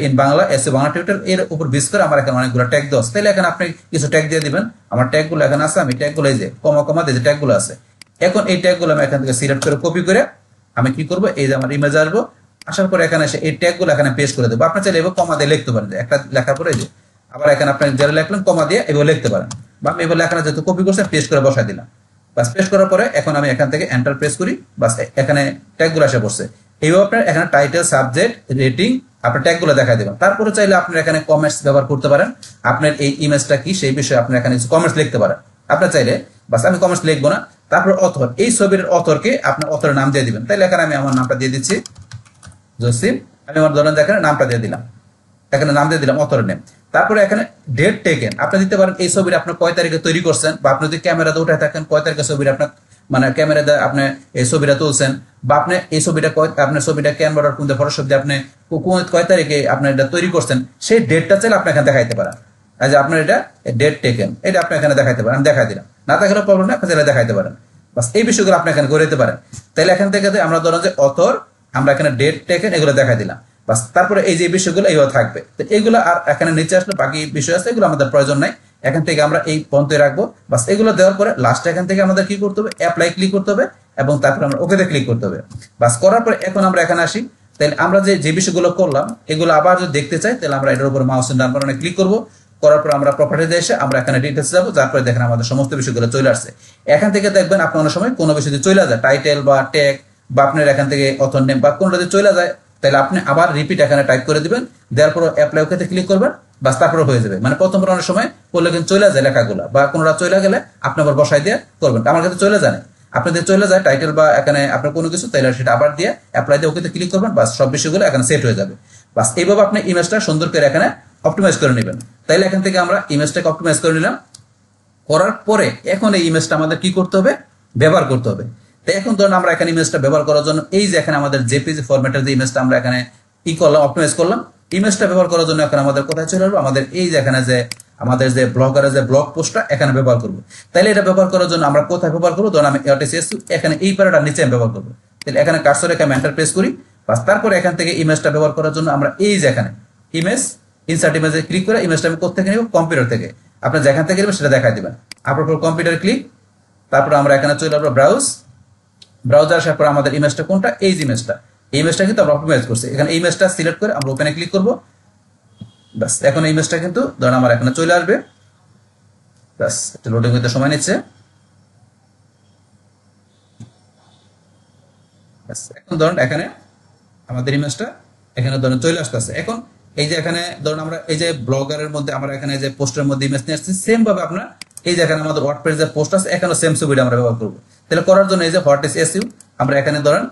in Bangla, SEO Bangla tutor এর উপর বেস করে আমার এখানে অনেকগুলো ট্যাগ দেওয়া আছে। তাহলে এখানে আপনি কিছু ট্যাগ দিয়ে দিবেন। আমার ট্যাগ গুলো এখানে আছে, আমি ট্যাগ গুলো এই যে কমা কমা দিয়ে যে ট্যাগ গুলো আছে, এখন এই ট্যাগ গুলো আমি এখান থেকে সিলেক্ট করে কপি করে আমি কি করব, এই যে আমার ইমেজ আসবো, আসার পরে এখানে এসে এই ট্যাগ গুলো এখানে পেস্ট করে দেবো। আপনার চাইলে এবার কমা দিয়ে লিখতে পারেন, একটা লেখার পরে যে আবার এখানে আপনি যারা লিখলেন কমা দিয়ে এবার লিখতে পারেন, বা আমি এবার লেখাটা যেহেতু কপি করছেন পেস্ট করে বসাই দিলাম। বাস পেস্ট করার পরে এখন আমি এখান থেকে এন্টার প্রেস করি, বাস এখানে ট্যাগ গুলো এসে পড়ছে। এইভাবে আপনার এখানে টাইটেল, সাবজেক্ট, রেটিং আপনার ট্যাগ গুলো দেখাই দেবেন। তারপরে চাইলে আপনার এখানে কমেন্টস ব্যবহার করতে পারেন, আপনার এই ইমেজটা কি সেই বিষয়ে আপনি এখানে কমেন্টস লিখতে পারেন। আপনার চাইলে বাস আমি কমেন্টস লিখবো না। তারপর অথর, এই ছবির অথরকে আপনার অথরের নাম দিয়ে দিবেন। তাইলে এখানে আমি আমার নামটা দিয়ে দিচ্ছি জসিম, আমি আমার ধরেন এখানে নামটা দিয়ে দিলাম, এখানে নাম দিয়ে দিলাম অথরের নেম। তারপরে এখানে ডেট টেকেন আপনি দিতে পারেন, এই ছবিটা আপনি কয় তারিখে তৈরি করছেন, বা আপনি যদি ক্যামেরাতে উঠে থাকেন কয় তারিখে ছবিটা আপনার মানে ক্যামেরাতে আপনি এই ছবিটা তুলছেন, বা আপনি এই ছবিটা আপনার ছবিটা ক্যানভা কোন ফটোশপ দিয়ে আপনি কয় তারিখে আপনি এটা তৈরি করছেন সেই ডেটটা চাইলে আপনি এখানে দেখাইতে পারেন। যে আপনার এটা ডেট টেকেন এটা আপনি এখানে দেখাইতে পারেন, আমি দেখাই দিলাম। না দেখালে প্রবলেম না, আপনি চাইলে দেখাইতে পারেন। বাস এই বিষয়গুলো আপনি এখানে করে দিতে পারেন। তাহলে এখান থেকে আমরা ধরেন যে অথর, আমরা এখানে ডেট টেকেন এগুলো দেখাই দিলাম। বাস তারপরে এই যে বিষয়গুলো এইভাবে থাকবে। তো এইগুলো আর এখানে নিচে আসলে বাকি বিষয় আছে, এগুলো আমাদের প্রয়োজন নাই। এখান থেকে আমরা এই পর্যন্ত রাখবো। বাস এগুলো দেওয়ার পরে লাস্টে এখান থেকে আমাদের কি করতে হবে, অ্যাপ্লাই ক্লিক করতে হবে এবং তারপরে আমরা ওকেতে ক্লিক করতে হবে। বাস করার পরে এখন আমরা এখানে আসি। তাহলে আমরা যে বিষয়গুলো করলাম এগুলো আবার যদি দেখতে চাই তাহলে আমরা এটার উপর মাউসের ডান বাটনে ক্লিক করবো। করার পর আমরা প্রপার্টিতে এসে আমরা এখানে ডিটেলস যাবো, যার পরে দেখেন আমাদের সমস্ত বিষয়গুলো চলে আসছে। এখান থেকে দেখবেন আপনার অনেক সময় কোনো বিষয় যদি চলে যায়, টাইটেল বা ট্যাগ বা আপনার এখান থেকে অথর নেম বা কোনটা যদি চলে যায়, তাহলে আপনি আবার রিপিট এখানে টাইপ করে দিবেন, দেওয়ার পর অ্যাপ্লাই ওকেতে ক্লিক করবেন। বাস তারপরে হয়ে যাবে। মানে প্রথমবার অনেক সময় করলে কিন্তু চলে যায় লেখাগুলো, বা কোনোটা চলে গেলে আপনি আবার বসাই দিয়ে করবেন। আমার কাছে চলে যায় না, আপনাদের চলে যায় টাইটেল বা এখানে আপনার কোনো কিছু, তাহলে সেটা আবার দিয়ে অ্যাপ্লাই দিয়ে ওকেতে ক্লিক করবেন, বাস সব বিষয়গুলো এখানে সেট হয়ে যাবে। বাস এইভাবে আপনি ইমেজটা সুন্দর করে এখানে অপটিমাইজ করে নেবেন। তাইলে এখান থেকে আমরা ইমেজটাকে অপটিমাইজ করে নিলাম। করার পরে এখন এই ইমেজটা আমাদের কি করতে হবে, ব্যবহার করতে হবে। তো এখন ধরুন আমরা এখানে ইমেজটা ব্যবহার করার জন্য এই যে এখানে আমাদের জেপিজি ফরম্যাটের যে ইমেজটা আমরা এখানে করলাম, অপটিমাইজ করলাম, ইমেজটা ব্যবহার করার জন্য এখন আমাদের কোথায় চলে আসবো, আমাদের এই যে এখানে যে আমাদের যে ব্লগারের যে ব্লগ পোস্টটা এখানে ব্যবহার করবো। তাহলে এটা ব্যবহার করার জন্য আমরা কোথায় ব্যবহার করবো, ধরুন আমি এখানে এই প্যারাটার নিচে আমি ব্যবহার করবো। তাহলে এখানে কার্সর রেখে এন্টার প্রেস করি, বাস তারপরে এখান থেকে ইমেজটা ব্যবহার করার জন্য আমরা এই যে এখানে ইমেজ ইনসার্ট ইমেজে ক্লিক করে ইমেজটা আমি কোথা থেকে নিব, কম্পিউটার থেকে। আপনার যেখান থেকে নেবেন সেটা দেখাই দিবেন। আপনার কম্পিউটার ক্লিক, তারপর আমরা এখানে চলে আসবো ব্রাউজার আসার পর আমাদের ইমেজটা কোনটা, এই ইমেজটা, এই ইমেজটা কিন্তু আমরা অপটিমাইজ করছি। এখানে এই ইমেজটা সিলেক্ট করে আমরা ওপেনে ক্লিক করব। বাস এখন এই ইমেজটা কিন্তু ধরুন আমার এখানে চলে আসবে। বাস এটা লোডিং হতে সময় নিচ্ছে। বাস এখন ধরুন এখানে আমাদের ইমেজটা এখানে ধরুন চলে আসতেছে। এখন এই যে এখানে ধরুন আমরা এই যে ব্লগারের মধ্যে আমরা এখানে যে পোস্টের মধ্যে ইমেজ নিয়ে আসছি, সেম ভাবে আপনার এই যে এখানে আমাদের ওয়ার্ডপ্রেস যে পোস্ট আছে এখানে সেম ছবিটা আমরা ব্যবহার করব। তাহলে করার জন্য এই যে হোয়াট ইজ এসইউ আমরা এখানে ধরেন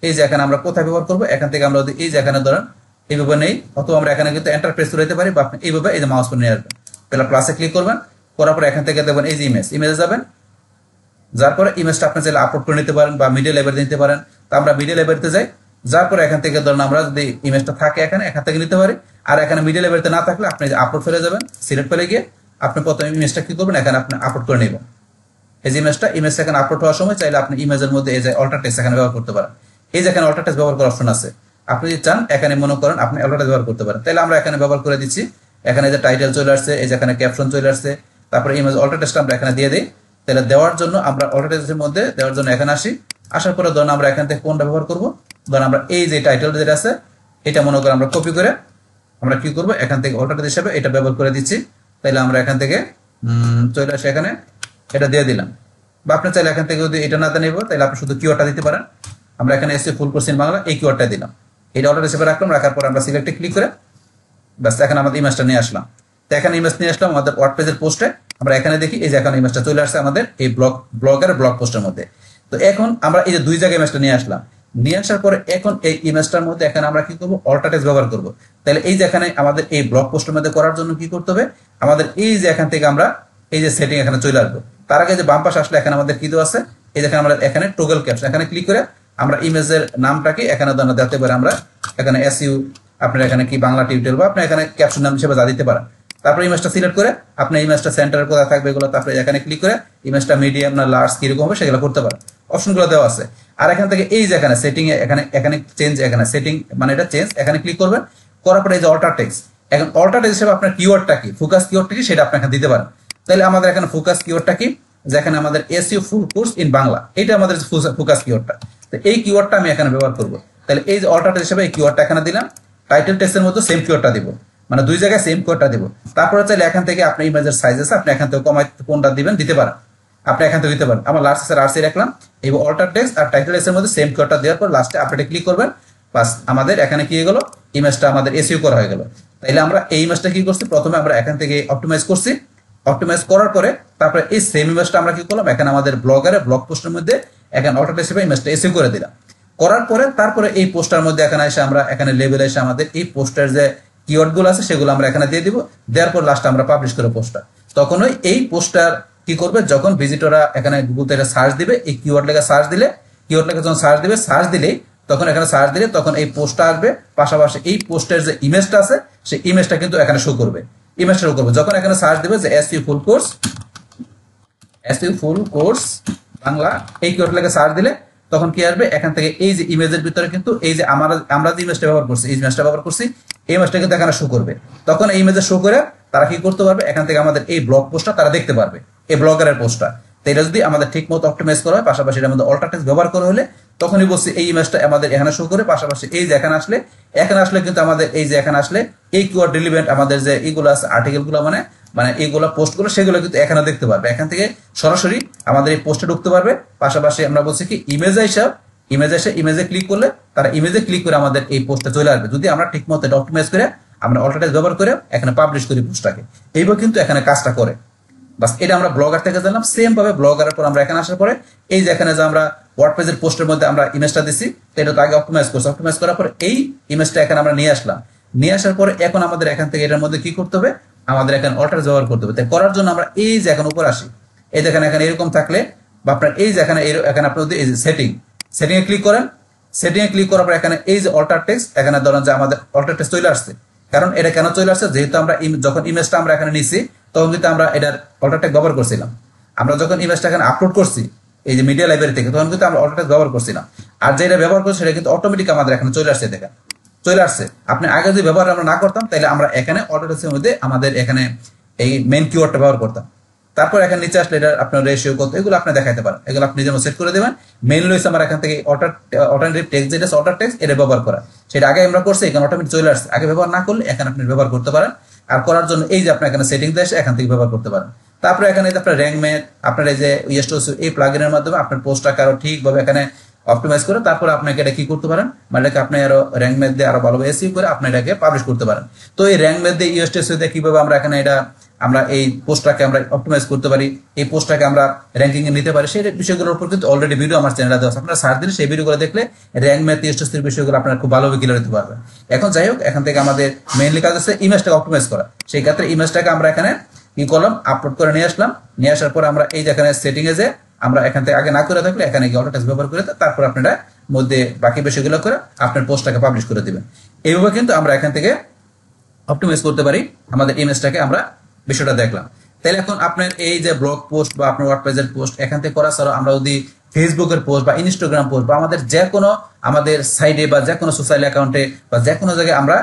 এই যে এখানে আমরা কোথায় ব্যবহার করব, এখান থেকে আমরা এই যে এখানে ধরেন এইভাবে নেই, অথবা আমরা এখানে কিন্তু এন্টার প্রেস করে দিতে পারি, বা আপনি এইভাবে এই যে মাউস পয়েন্ট নিয়ে আসবেন। তাহলে প্লাসে ক্লিক করবেন, করার পর এখান থেকে দেখবেন এই যে ইমেজে যাবেন, যার পরে ইমেজটা আপনি চাইলে আপলোড করে নিতে পারেন বা মিডিয়া লেভেল দিতে পারেন। তো আমরা মিডিয়া লেভেলতে যাই, যার পরে এখান থেকে ধরুন আমরা যদি ইমেজটা থাকে এখান থেকে নিতে পারি। আর এখানে মিডিয়া লেভেলতে না থাকলে আপনি আপলোড ফেলে যাবেন, সিলেক্ট ফেলে গিয়ে আপনি প্রথমে ইমেজটা কি করবেন, এখানে আপনি আপলোড করে নেবেন। এই যে ইমেজটা এখানে আপলোড হওয়ার সময় চাইলে আপনি ইমেজের মধ্যে এই যে অল্টার টেক্সট এখানে ব্যবহার করতে পারেন। এই যে এখানে অল্টার টেক্সট ব্যবহার করার অপশন আছে, আপনি যদি চান এখানে মনে করেন আপনি অল্টার টেক্সট ব্যবহার করতে পারেন। তাহলে আমরা এখানে ব্যবহার করে দিচ্ছি। এখানে যে টাইটেল চলে আসছে, এই যে এখানে ক্যাপশন চলে আসছে, তারপরে ইমেজ অল্টার টেক্সট আমরা এখানে দিয়ে দিই। তাহলে দেওয়ার জন্য আমরা অল্টার টেক্সটের মধ্যে দেওয়ার জন্য এখানে আসি, আসার পরে ধরুন আমরা এখান থেকে কোনটা ব্যবহার করব, ধরুন আমরা এই যে টাইটেল যেটা আছে এটা মনে করেন আমরা কপি করে আমরা কি করব, এখান থেকে অল্টার টেক্সট হিসেবে এটা ব্যবহার করে দিচ্ছি। তাহলে আমরা এখান থেকে চলে আসে এখানে এটা দিয়ে দিলাম। বা আপনি চাইলে এখান থেকে যদি এটা না নেব তাহলে আপনি শুধু কিওয়ার্ডটা দিতে পারেন। আমরা এখানে এসে ফুল কোর্স ইন বাংলা এই কিওয়ার্ডটা দিলাম, এটা অর্ডার হিসেবে রাখলাম। রাখার পর আমরা সিলেক্টে ক্লিক করে বাস এখানে আমাদের ইমেজটা নিয়ে আসলাম। তো এখানে ইমেজ নিয়ে আসলাম আমাদের ওয়ার্ডপ্রেসের পোস্টে। আমরা এখানে দেখি এই যে এখানে ইমেজটা চলে আসছে আমাদের এই ব্লগারের ব্লগ পোস্টের মধ্যে। তো এখন আমরা এই যে দুই জায়গায় ইমেজটা নিয়ে আসলাম, নিয়ে আসার পরে এখন এই ইমেজটার মধ্যে এখানে আমরা কি করবো, অল্টার টেক্সট ব্যবহার করবো। তাহলে এই যে এখানে আমাদের এই ব্লগ পোস্টের মধ্যে করার জন্য কি করতে হবে, আমাদের এই যে এখান থেকে আমরা এই যে সেটিং এখানে চলে আসবো। তার আগে যে বাম পাশে আসলে এখানে আমাদের কি দেওয়া আছে, এই দেখেন আমরা এখানে টগল ক্যাপশন এখানে ক্লিক করে আমরা ইমেজের নামটাকে এখানে দিতে পারি। আমরা এখানে এসইউ আপনার এখানে কি বাংলা টিউটোরিয়াল বা আপনি এখানে ক্যাপশন নাম হিসেবে যা দিতে পারেন। তারপরে ইমেজটা সিলেক্ট করে আপনি ইমেজটা সেন্টারের কোথায় থাকবে এগুলো, তারপরে এখানে ক্লিক করে ইমেজটা মিডিয়াম না লার্জ কিরকম হবে সেগুলো করতে পারেন। অপশনগুলো দেওয়া আছে। আর এখান থেকে এই যে এখানে সেটিং এখানে চেঞ্জ এখানে সেটিং মানে এটা চেঞ্জ এখানে ক্লিক করবেন। করার পরে এই যে অল্টার টেক্সট, এখন অল্টার টেক্সট হিসেবে আপনার কিওয়ার্ডটা কি, ফোকাস কিওয়ার্ডটা কি সেটা আপনি এখানে দিতে পারেন। তাহলে আমাদের এখানে ফোকাস কিওয়ার্ডটা কি, যেখানে আমাদের SU full course in Bangla, এটা আমাদের ফোকাস কিওয়ার্ডটা। তো এই কিওয়ার্ডটা আমি এখানে ব্যবহার করব। তাহলে এই যে অল্টার টেক্সট হিসেবে এই কিওয়ার্ডটা এখানে দিলাম, টাইটেল টেক্সটের মধ্যে সেম কিওয়ার্ডটা দিব, মানে দুই জায়গায় সেম কিওয়ার্ডটা দিব। তারপরে চাইলে এখান থেকে আপনি ইমেজের সাইজ আছে আপনি এখান থেকে কমাই কোনটা দিবেন দিতে পারেন, আপনি এখান থেকে দিতে পারেন। আমার লাস্ট আছে আরসি রাখলাম, এই অল্টার টেক্সট আর টাইটেল টেক্সটের মধ্যে সেম কিওয়ার্ডটা দেওয়ার পর লাস্টে আপডেটে ক্লিক করবেন। বাস আমাদের এখানে কি হয়ে গেল, ইমেজটা আমাদের এসইউ করা হয়ে গেল। তাইলে আমরা এই ইমেজটা কি করছি, প্রথমে আমরা এখান থেকে অপটিমাইজ করছি, অপটিমাইজ করার পরে তারপরে এই সেম ইমেজটা আমরা কি করলাম, এখানে আমাদের ব্লগারে ব্লগ পোস্টের মধ্যে এখানে অল্টার টেক্সট হিসেবে ইমেজটা এসইউ করে দিলাম। করার পরে তারপরে এই পোস্টার মধ্যে এখানে এসে আমরা এখানে লেভেলে এসে আমাদের এই পোস্টার যে কিওয়ার্ড গুলো আছে সেগুলো আমরা এখানে দিয়ে দিব। দেওয়ার পর লাস্টে আমরা পাবলিশ করে পোস্টার, তখনই এই পোস্টার কি করবে, যখন ভিজিটররা এখানে গুগল থেকে সার্চ দিবে এই কিওয়ার্ড লেখা সার্চ দিলে, কিওয়ার্ড লেখা যখন সার্চ দিবে, সার্চ দিলেই তখন এখানে সার্চ দিলে তখন এই পোস্টটা আসবে, পাশাপাশি এই পোস্টের যে ইমেজটা আছে সেই ইমেজটা কিন্তু এখানে শো করবে, ইমেজটা শো করবে। যখন এখানে সার্চ দিবে যে এসইউ ফুল কোর্স বাংলা এই কিওয়ার্ড লেখা সার্চ দিলে তখন কি আসবে, এখান থেকে এই যে ইমেজের ভিতরে কিন্তু এই যে আমরা যে ইমেজটা ব্যবহার করছি এই ইমেজটা ব্যবহার করছি এই ইমেজটা কিন্তু এখানে শো করবে। তখন এই ইমেজে শো করে তারা কি করতে পারবে, এখান থেকে আমাদের এই ব্লগ পোস্টটা তারা দেখতে পারবে, এই ব্লগারের পোস্টটা। তো এটা যদি আমাদের ঠিক মতো অপটিমাইজ করা হয়, পাশাপাশি এর মধ্যে অল্টার টেক্সট ব্যবহার করা হলে তখনই বলছি এই ইমেজটা আমাদের এখানে শো করে, পাশাপাশি এই যে এখানে আসলে কিন্তু আমাদের এই যে এখানে আসলে এই কিওয়ার্ড রিলেভেন্ট আমাদের যে এইগুলো আছে আর্টিকেলগুলো মানে এইগুলো পোস্টগুলো সেগুলো কিন্তু এখানে দেখতে পারবে, এখান থেকে সরাসরি আমাদের এই পোস্টে ঢুকতে পারবে। পাশাপাশি আমরা বলছি কি ইমেজে ক্লিক করলে তারা ইমেজে ক্লিক করে আমাদের এই পোস্টে চলে আসবে, যদি আমরা ঠিক মতো অপটিমাইজ করে আমরা অল্টার টেক্সট ব্যবহার করে এখানে পাবলিশ করি পোস্টটাকে। এইভাবে কিন্তু এখানে কাজটা করে। বাস এটা আমরা ব্লগার থেকে জানলাম। সেম ভাবে ব্লগারের পর আমরা এখানে আসার পরে এই যে এখানে যে আমরা ওয়ার্ডপ্রেসের পোস্টের মধ্যে আমরা ইমেজটা দিছি, এটা তো আগে অপটিমাইজ করছি, অপটিমাইজ করার পর এই ইমেজটা এখানে আমরা নিয়ে আসলাম। নিয়ে আসার পরে এখন আমাদের এখান থেকে এটার মধ্যে কি করতে হবে, আমাদের এখানে অল্টার ব্যবহার করতে হবে। তাই করার জন্য আমরা এই যে এখন উপর আসি, এই দেখেন এখানে এরকম থাকলে বা আপনার এই যে এখানে এখানে আপনার এই যে সেটিং এ ক্লিক করেন। সেটিং এ ক্লিক করার পর এখানে এই যে অল্টার টেক্সট, এখানে ধরেন যে আমাদের অল্টার টেক্সট চলে আসছে। কারণ এটা কেন চলে আসছে, যেহেতু আমরা যখন ইমেজটা আমরা এখানে নিছি তখন কিন্তু আমরা এটার অল্টার টেক্সট ব্যবহার করছিলাম। আমরা যখন ইমেজটা এখানে আপলোড করছি এই যে মিডিয়া লাইব্রেরি থেকে, তখন কিন্তু আমরা অল্টার টেক্সট ব্যবহার করছিলাম। আর যেটা ব্যবহার করছি সেটা কিন্তু অটোমেটিক আমাদের এখানে চলে আসছে, দেখেন চলে আসছে। আপনি আগে যদি ব্যবহার আমরা না করতাম তাহলে আমরা এখানে অল্টার টেক্সটের মধ্যে আমাদের এখানে এই মেইন কিওয়ার্ডটা ব্যবহার করতাম। তারপর এখানে নিচে আসলে এটা আপনার রেশিও কত এগুলো আপনি দেখাইতে পারেন, এগুলো আপনি যেমন সেট করে দেবেন। মেইন রয়েছে আমার এখান থেকে অল্টারনেটিভ টেক্সট, যেটা অল্টার টেক্সট এটা ব্যবহার করা, সেটা আগে আমরা করছি, এখানে অটোমেটিক চলে আসছে। আগে ব্যবহার না করলে এখানে আপনি ব্যবহার করতে পারেন। আর করার জন্য এই যে আপনি এখানে সেটিং দিয়ে এসে এখান থেকে ব্যবহার করতে পারেন। তারপরে এখানে যে আপনার র্যাঙ্ক ম্যাথ, আপনার এই যে এই প্লাগইনের মাধ্যমে আপনার পোস্টটাকে আরো ঠিকভাবে এখানে অপটিমাইজ করে তারপরে আপনাকে এটা কি করতে পারেন, মানে আপনি আরো র্যাঙ্ক ম্যাথ দিয়ে আরো ভালোভাবে এসইও করে আপনি এটাকে পাবলিশ করতে পারেন। তো এই র্যাঙ্ক ম্যাথ দিয়ে ইউএসটিএসইও দিয়ে কিভাবে আমরা এখানে এটা আমরা এই পোস্টটাকে আমরা অপটিমাইজ করতে পারি, এই পোস্টটাকে আমরা র্যাঙ্কিং এ নিতে পারি, সেই বিষয়গুলোর উপর কিন্তু অলরেডি ভিডিও আমার চ্যানেলে দেওয়া আছে। আপনারা সার্চ দিলে সেই ভিডিওগুলো দেখলে র্যাঙ্ক ম্যাথ ইউএসটিএসইর বিষয়গুলো আপনারা খুব ভালোভাবে ক্লিয়ার হতে পারবেন। এখন যাই হোক, এখান থেকে আমাদের মেইনলি কাজ হচ্ছে ইমেজটাকে অপটিমাইজ করা। সেই ক্ষেত্রে ইমেজটাকে আমরা এখানে কি করলাম, আপলোড করে নিয়ে আসলাম। নিয়ে আসার পর আমরা এই যে এখানে সেটিং এ যে আমরা এখান থেকে আগে না করে থাকলে এখানে গিয়ে অটো টেক্সট ব্যবহার করে তারপর আপনারা মধ্যে বাকি বিষয়গুলো করে আপনার পোস্টটাকে পাবলিশ করে দিবেন। এইভাবে কিন্তু আমরা এখান থেকে অপটিমাইজ করতে পারি আমাদের ইমেজটাকে। আমরা বিষয়টা দেখলাম। তাহলে এখন আপনার এই যে ব্লগ পোস্ট বা আপনার ওয়ার্ডপ্রেসের পোস্ট এখান থেকে করা ছাড়াও আমরা যদি ফেসবুকের পোস্ট বা ইনস্টাগ্রাম পোস্ট বা আমাদের যে কোনো আমাদের সাইডে বা যে কোনো সোশ্যাল অ্যাকাউন্টে বা যে কোনো জায়গায় আমরা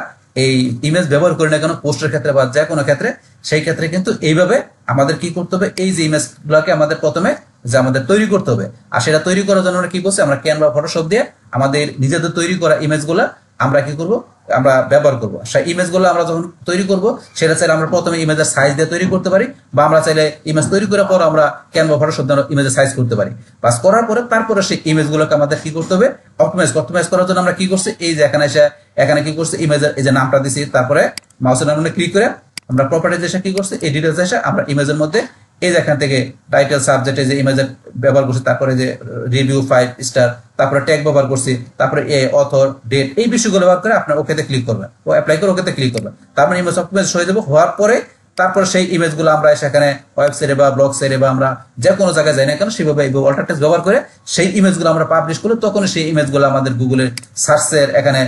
এই ইমেজ ব্যবহার করি না কেন পোস্টের ক্ষেত্রে বা যে কোনো ক্ষেত্রে, সেই ক্ষেত্রে কিন্তু এইভাবে আমাদের কি করতে হবে, এই যে ইমেজ গুলাকে আমাদের প্রথমে যে আমাদের তৈরি করতে হবে। আর সেটা তৈরি করার জন্য আমরা কি করছি, আমরা ক্যানভা ফটোশপ দিয়ে আমাদের নিজেদের তৈরি করা ইমেজগুলা আমরা কি করব, আমরা ব্যবহার করব। সেই ইমেজগুলো আমরা যখন তৈরি করব সেটা চাইলে আমরা প্রথমে ইমেজের সাইজ দিয়ে তৈরি করতে পারি, বা আমরা চাইলে ইমেজ তৈরি করার পর আমরা ক্যানভা ফটোশপ দিয়ে ইমেজের সাইজ করতে পারি। বাস করার পরে তারপরে সেই ইমেজগুলোকে আমাদের কি করতে হবে, অপটিমাইজ করার জন্য আমরা কি করছি, এই যে এখানে এসে এখানে কি করছি, ইমেজের এই যে নামটা দিছি, তারপরে মাউসের নামে ক্লিক করে আমরা প্রপার্টিজ এসে কি করছি, এই ডিটেলস এসে আমরা ইমেজের মধ্যে এই যে এখান থেকে টাইটেল সাবজেক্টে যে ইমেজের ব্যবহার করছি, তারপরে যে রিভিউ 5 স্টার, তারপরে ট্যাগ ব্যবহার করছি, তারপরে অথর ডেট, এই বিষয়গুলো ব্যবহার করে আপনার ওকেতে ক্লিক করবেন, ও অ্যাপ্লাই করে ওকেতে ক্লিক করবেন। তারপরে ইমেজ অপটিমাইজ হয়ে যাবে। হওয়ার পরে তারপর সেই ইমেজগুলো আমরা সেখানে ওয়েবসাইটে বা ব্লগ সাইটে বা আমরা যে কোনো জায়গায় যাই না কেন সেভাবে অল্টার টেক্সট ব্যবহার করে সেই ইমেজগুলো আমরা পাবলিশ করলে তখন সেই ইমেজগুলো আমাদের গুগলের সার্চের এখানে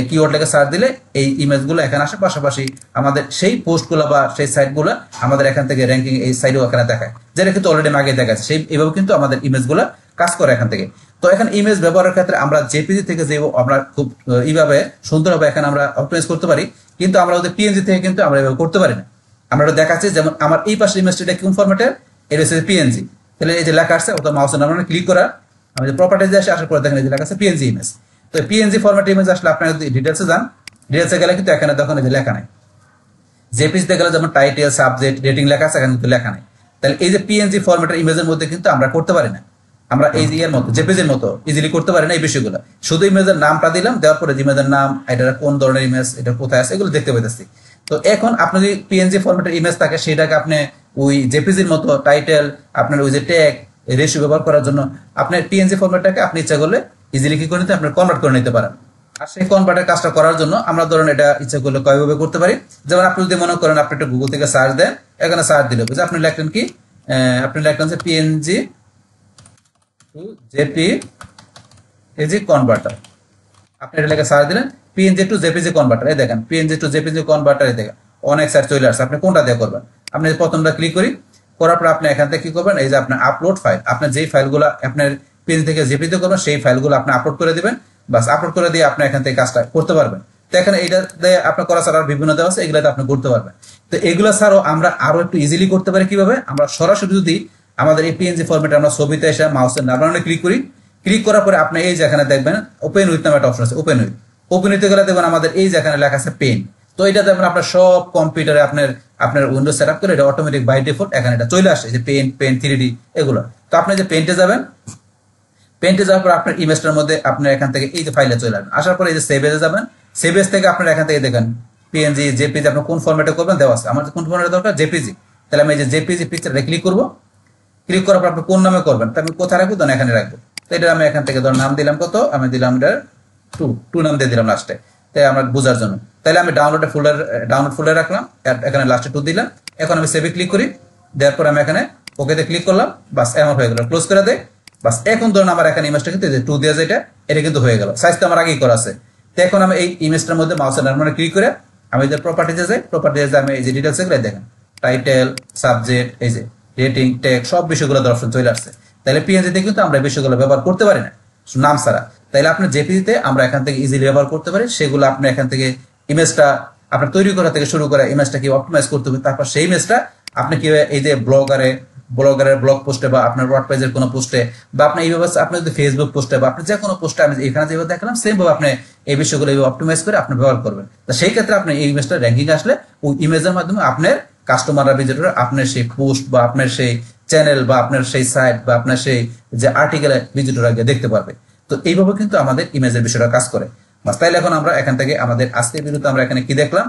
কিওয়ার্ড লেগে সার্চ দিলে এই ইমেজগুলো এখানে আসে। পাশাপাশি আমাদের সেই পোস্টগুলো বা সেই সাইটগুলো আমাদের এখান থেকে র্যাঙ্কিং এই সাইডেও এখানে দেখায়, যেটা কিন্তু অলরেডি আগে দেখাচ্ছে। সেই এইভাবে কিন্তু আমাদের ইমেজগুলো কাজ করে এখান থেকে। তো এখানে ইমেজ ব্যবহারের ক্ষেত্রে আমরা জেপিজি থেকে যে আমরা খুব এইভাবে সুন্দরভাবে এখানে আমরা অপটিমাইজ করতে পারি, কিন্তু আমরা ওদের পিএনজি থেকে কিন্তু আমরা এভাবে করতে পারি না। আমরা এটা দেখাচ্ছি, যেমন আমার এই পাশে ইমেজটা কোন ফরম্যাটের, এটা হচ্ছে পিএনজি। তাহলে এই যে লেখা আসছে ওটা মাউসের নামে ক্লিক করা, আমি যে প্রপার্টিজ আসে আসার পরে দেখেন এই যে লেখা আছে পিএনজি ইমেজ। তো পিএনজি ফরম্যাট ইমেজ আসলে আপনারা যদি ডিটেলসে যান, ডিটেলসে গেলে কিন্তু এখানে দেখুন এই যে লেখা নাই। জেপিজিতে গেলে যেমন টাইটেল সাবজেক্ট রেটিং লেখা আছে, এখানে কিন্তু লেখা নাই। তাহলে এই যে পিএনজি ফরম্যাটের ইমেজের মধ্যে কিন্তু আমরা করতে পারি না, আমরা এই যে এর মতো জেপিজির মতো ইজিলি করতে পারি না এই বিষয়গুলো। শুধু ইমেজের নামটা দিলাম, দেওয়ার পরে ইমেজের নাম, এটা কোন ধরনের ইমেজ, এটা কোথায় আছে, এগুলো দেখতে পাইতেছি। তো এখন আপনি যদি পিএনজি ফরম্যাটের ইমেজ থাকে সেটাকে আপনি ওই জেপিজির মতো টাইটেল আপনার ওই যে ট্যাগ রেশিও ব্যবহার করার জন্য আপনার পিএনজি ফরম্যাটটাকে আপনি ইচ্ছা করলে ইজিলি কি করে নিতে আপনি কনভার্ট করে নিতে পারেন। আর সেই কনভার্টের কাজটা করার জন্য আমরা ধরুন এটা ইচ্ছা করলে কয়ভাবে করতে পারি। যেমন আপনি যদি মনে করেন আপনি একটা গুগল থেকে সার্চ দেন, এখানে সার্চ দিলে যে আপনি লিখলেন কি, আপনি লিখলেন যে পিএনজি টু জেপিজি কনভার্টার, আপনি এটা লেখা সার্চ দিলেন পিএনজি টু জেপিজি কনভার্টার, এই দেখেন পিএনজি টু জেপিজি কনভার্টার, এই দেখেন অনেক সার্চ চলে আসছে। আপনি কোনটা দিয়ে করবেন, আপনি প্রথমটা ক্লিক করি, করার পর আপনি এখান থেকে কি করবেন, এই যে আপনার আপলোড ফাইল, আপনার যেই ফাইলগুলো আপনার পিএনজি থেকে জেপিজি করবেন সেই ফাইলগুলো আপনি আপলোড করে দিবেন। বাস আপলোড করে দিয়ে আপনি এখান থেকে কাজটা করতে পারবেন। তো এখানে এইটা দিয়ে আপনার করা ছাড়া বিভিন্ন দেওয়া আছে, এগুলোতে আপনি করতে পারবেন। তো এগুলো ছাড়াও আমরা আরো একটু ইজিলি করতে পারি কিভাবে, আমরা সরাসরি যদি আমাদের এই পিএনজি ফরম্যাটে আমরা ছবিতে এসে মাউসের নামানো ক্লিক করি, ক্লিক করার পরে আপনি এই যে এখানে দেখবেন ওপেন উইথ নামে একটা অপশন আছে, ওপেন উইথ গেলে দেখবেন আমাদের এই যে এখানে লেখা আছে পেন। তো এটা দেখবেন আপনার সব কম্পিউটারে আপনার উইন্ডোজ সেট আপ করে এটা অটোমেটিক বাই ডিফল্ট এখানে এটা চলে আসে, যে পেন 3D এগুলো। তো আপনি যে পেন্টে যাবেন, পেন্টে যাওয়ার পর আপনার ইমেজটার মধ্যে আপনার এখান থেকে এই যে ফাইলে চলে আসবেন, আসার পরে এই যে সেভ এজে যাবেন, সেভ এজ থেকে আপনার এখান থেকে দেখেন পিএনজি জেপিজি আপনি কোন ফরম্যাটে করবেন দেওয়া আছে। আমার কোন ফরম্যাটে দরকার, জেপিজি, তাহলে আমি এই যে জেপিজি পিকচারটা ক্লিক করব। ক্লিক করার পর আপনি কোন নামে করবেন, তো আমি কোথায় রাখবো, ধরেন এখানে রাখবো। তো এটা আমি এখান থেকে ধর নাম দিলাম কত, আমি দিলাম এটা টু নাম দিয়ে দিলাম লাস্টে, তাই আমরা বোঝার জন্য। তাহলে আমি ডাউনলোড ফোল্ডার রাখলাম, এখানে লাস্টে 2 দিলাম। এখন আমি সেভে ক্লিক করি, দেওয়ার পর আমি এখানে ওকেতে ক্লিক করলাম, বাস এমন হয়ে গেল, ক্লোজ করে দেয়। বাস এখন ধরুন আমার এখানে ইমেজটা কিন্তু 2 দেওয়া যায়, এটা কিন্তু হয়ে গেল, সাইজটা আমার আগেই করা আছে। তো এখন আমি এই ইমেজটার মধ্যে মাউসের ডান ক্লিক করে আমি যে প্রপার্টিতে যাই, প্রপার্টিতে আমি এই যে ডিটেলস এগুলো দেখেন, টাইটেল, সাবজেক্ট, এই যে রেটিং, ট্যাগ, সব বিষয়গুলো অপশন চলে আসছে। তাহলে পিএনজিতে কিন্তু আমরা এই বিষয়গুলো ব্যবহার করতে পারি না নাম ছাড়া। তাইলে আপনার জেপিজিতে আমরা এখান থেকে ইজিলি ব্যবহার করতে পারি। সেগুলো আপনি এখান থেকে ইমেজটা আপনার তৈরি করা থেকে শুরু করে ইমেজটা কি অপটিমাইজ করতে হবে, তারপর সেই ইমেজটা আপনি কি এই যে ব্লগারের ব্লগ পোস্টে বা আপনার ওয়ার্ডপ্রেসের কোনো পোস্টে বা আপনি এইভাবে আপনি যদি ফেসবুক পোস্টে বা আপনি যে কোনো পোস্টে আমি এখানে যেভাবে দেখালাম সেম ভাবে আপনি এই বিষয়গুলো অপটিমাইজ করে আপনি ব্যবহার করবেন। তো সেই ক্ষেত্রে আপনি এই ইমেজটা র্যাঙ্কিং আসলে ওই ইমেজের মাধ্যমে আপনার কাস্টমাররা ভিজিটররা আপনার সেই পোস্ট বা আপনার সেই চ্যানেল বা আপনার সেই সাইট বা আপনার সেই যে আর্টিকেলে ভিজিটররা গিয়ে দেখতে পারবে। তো এইভাবে কিন্তু আমাদের ইমেজের বিষয়টা কাজ করে। তাইলে এখন আমরা এখান থেকে আমাদের আজকের ভিডিওতে আমরা এখানে কি দেখলাম,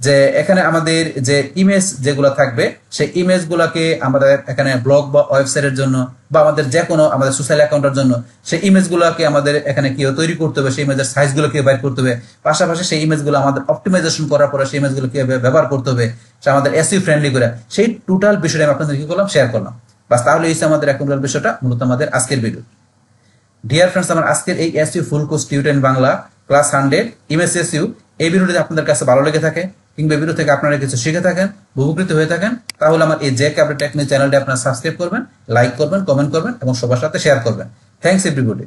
যে এখানে আমাদের যে ইমেজ যেগুলো থাকবে সেই ইমেজ গুলাকে আমাদের এখানে ব্লগ বা ওয়েবসাইটের জন্য বা আমাদের যে কোনো আমাদের সোশ্যাল অ্যাকাউন্টের জন্য সেই ইমেজ গুলাকে আমাদের এখানে কি তৈরি করতে হবে, সেই ইমেজের সাইজ গুলো কিভাবে বাইর করতে হবে, পাশাপাশি সেই ইমেজ গুলো আমাদের অপটিমাইজেশন করার পরে সেই ইমেজ গুলো কিভাবে ব্যবহার করতে হবে, সে আমাদের এসইও ফ্রেন্ডলি করে সেই টোটাল বিষয়টা আমি আপনাদের কি করলাম, শেয়ার করলাম। বাস তাহলে এই আমাদের এখনকার বিষয়টা মূলত আমাদের আজকের ভিডিও। ডিয়ার ফ্রেন্ডস, আমার আজকের এই SEO full course tutor in Bangla class 100 image SEO এই ভিডিওটি আপনাদের কাছে ভালো লেগে থাকে কিংবা ভিডিও থেকে আপনারা কিছু শিখে থাকেন, উপকৃত হয়ে থাকেন, তাহলে আমার এই জেক আপডেট টেকনিক চ্যানেলটি আপনারা সাবস্ক্রাইব করবেন, লাইক করবেন, কমেন্ট করবেন এবং সবার সাথে শেয়ার করবেন। Thanks everybody.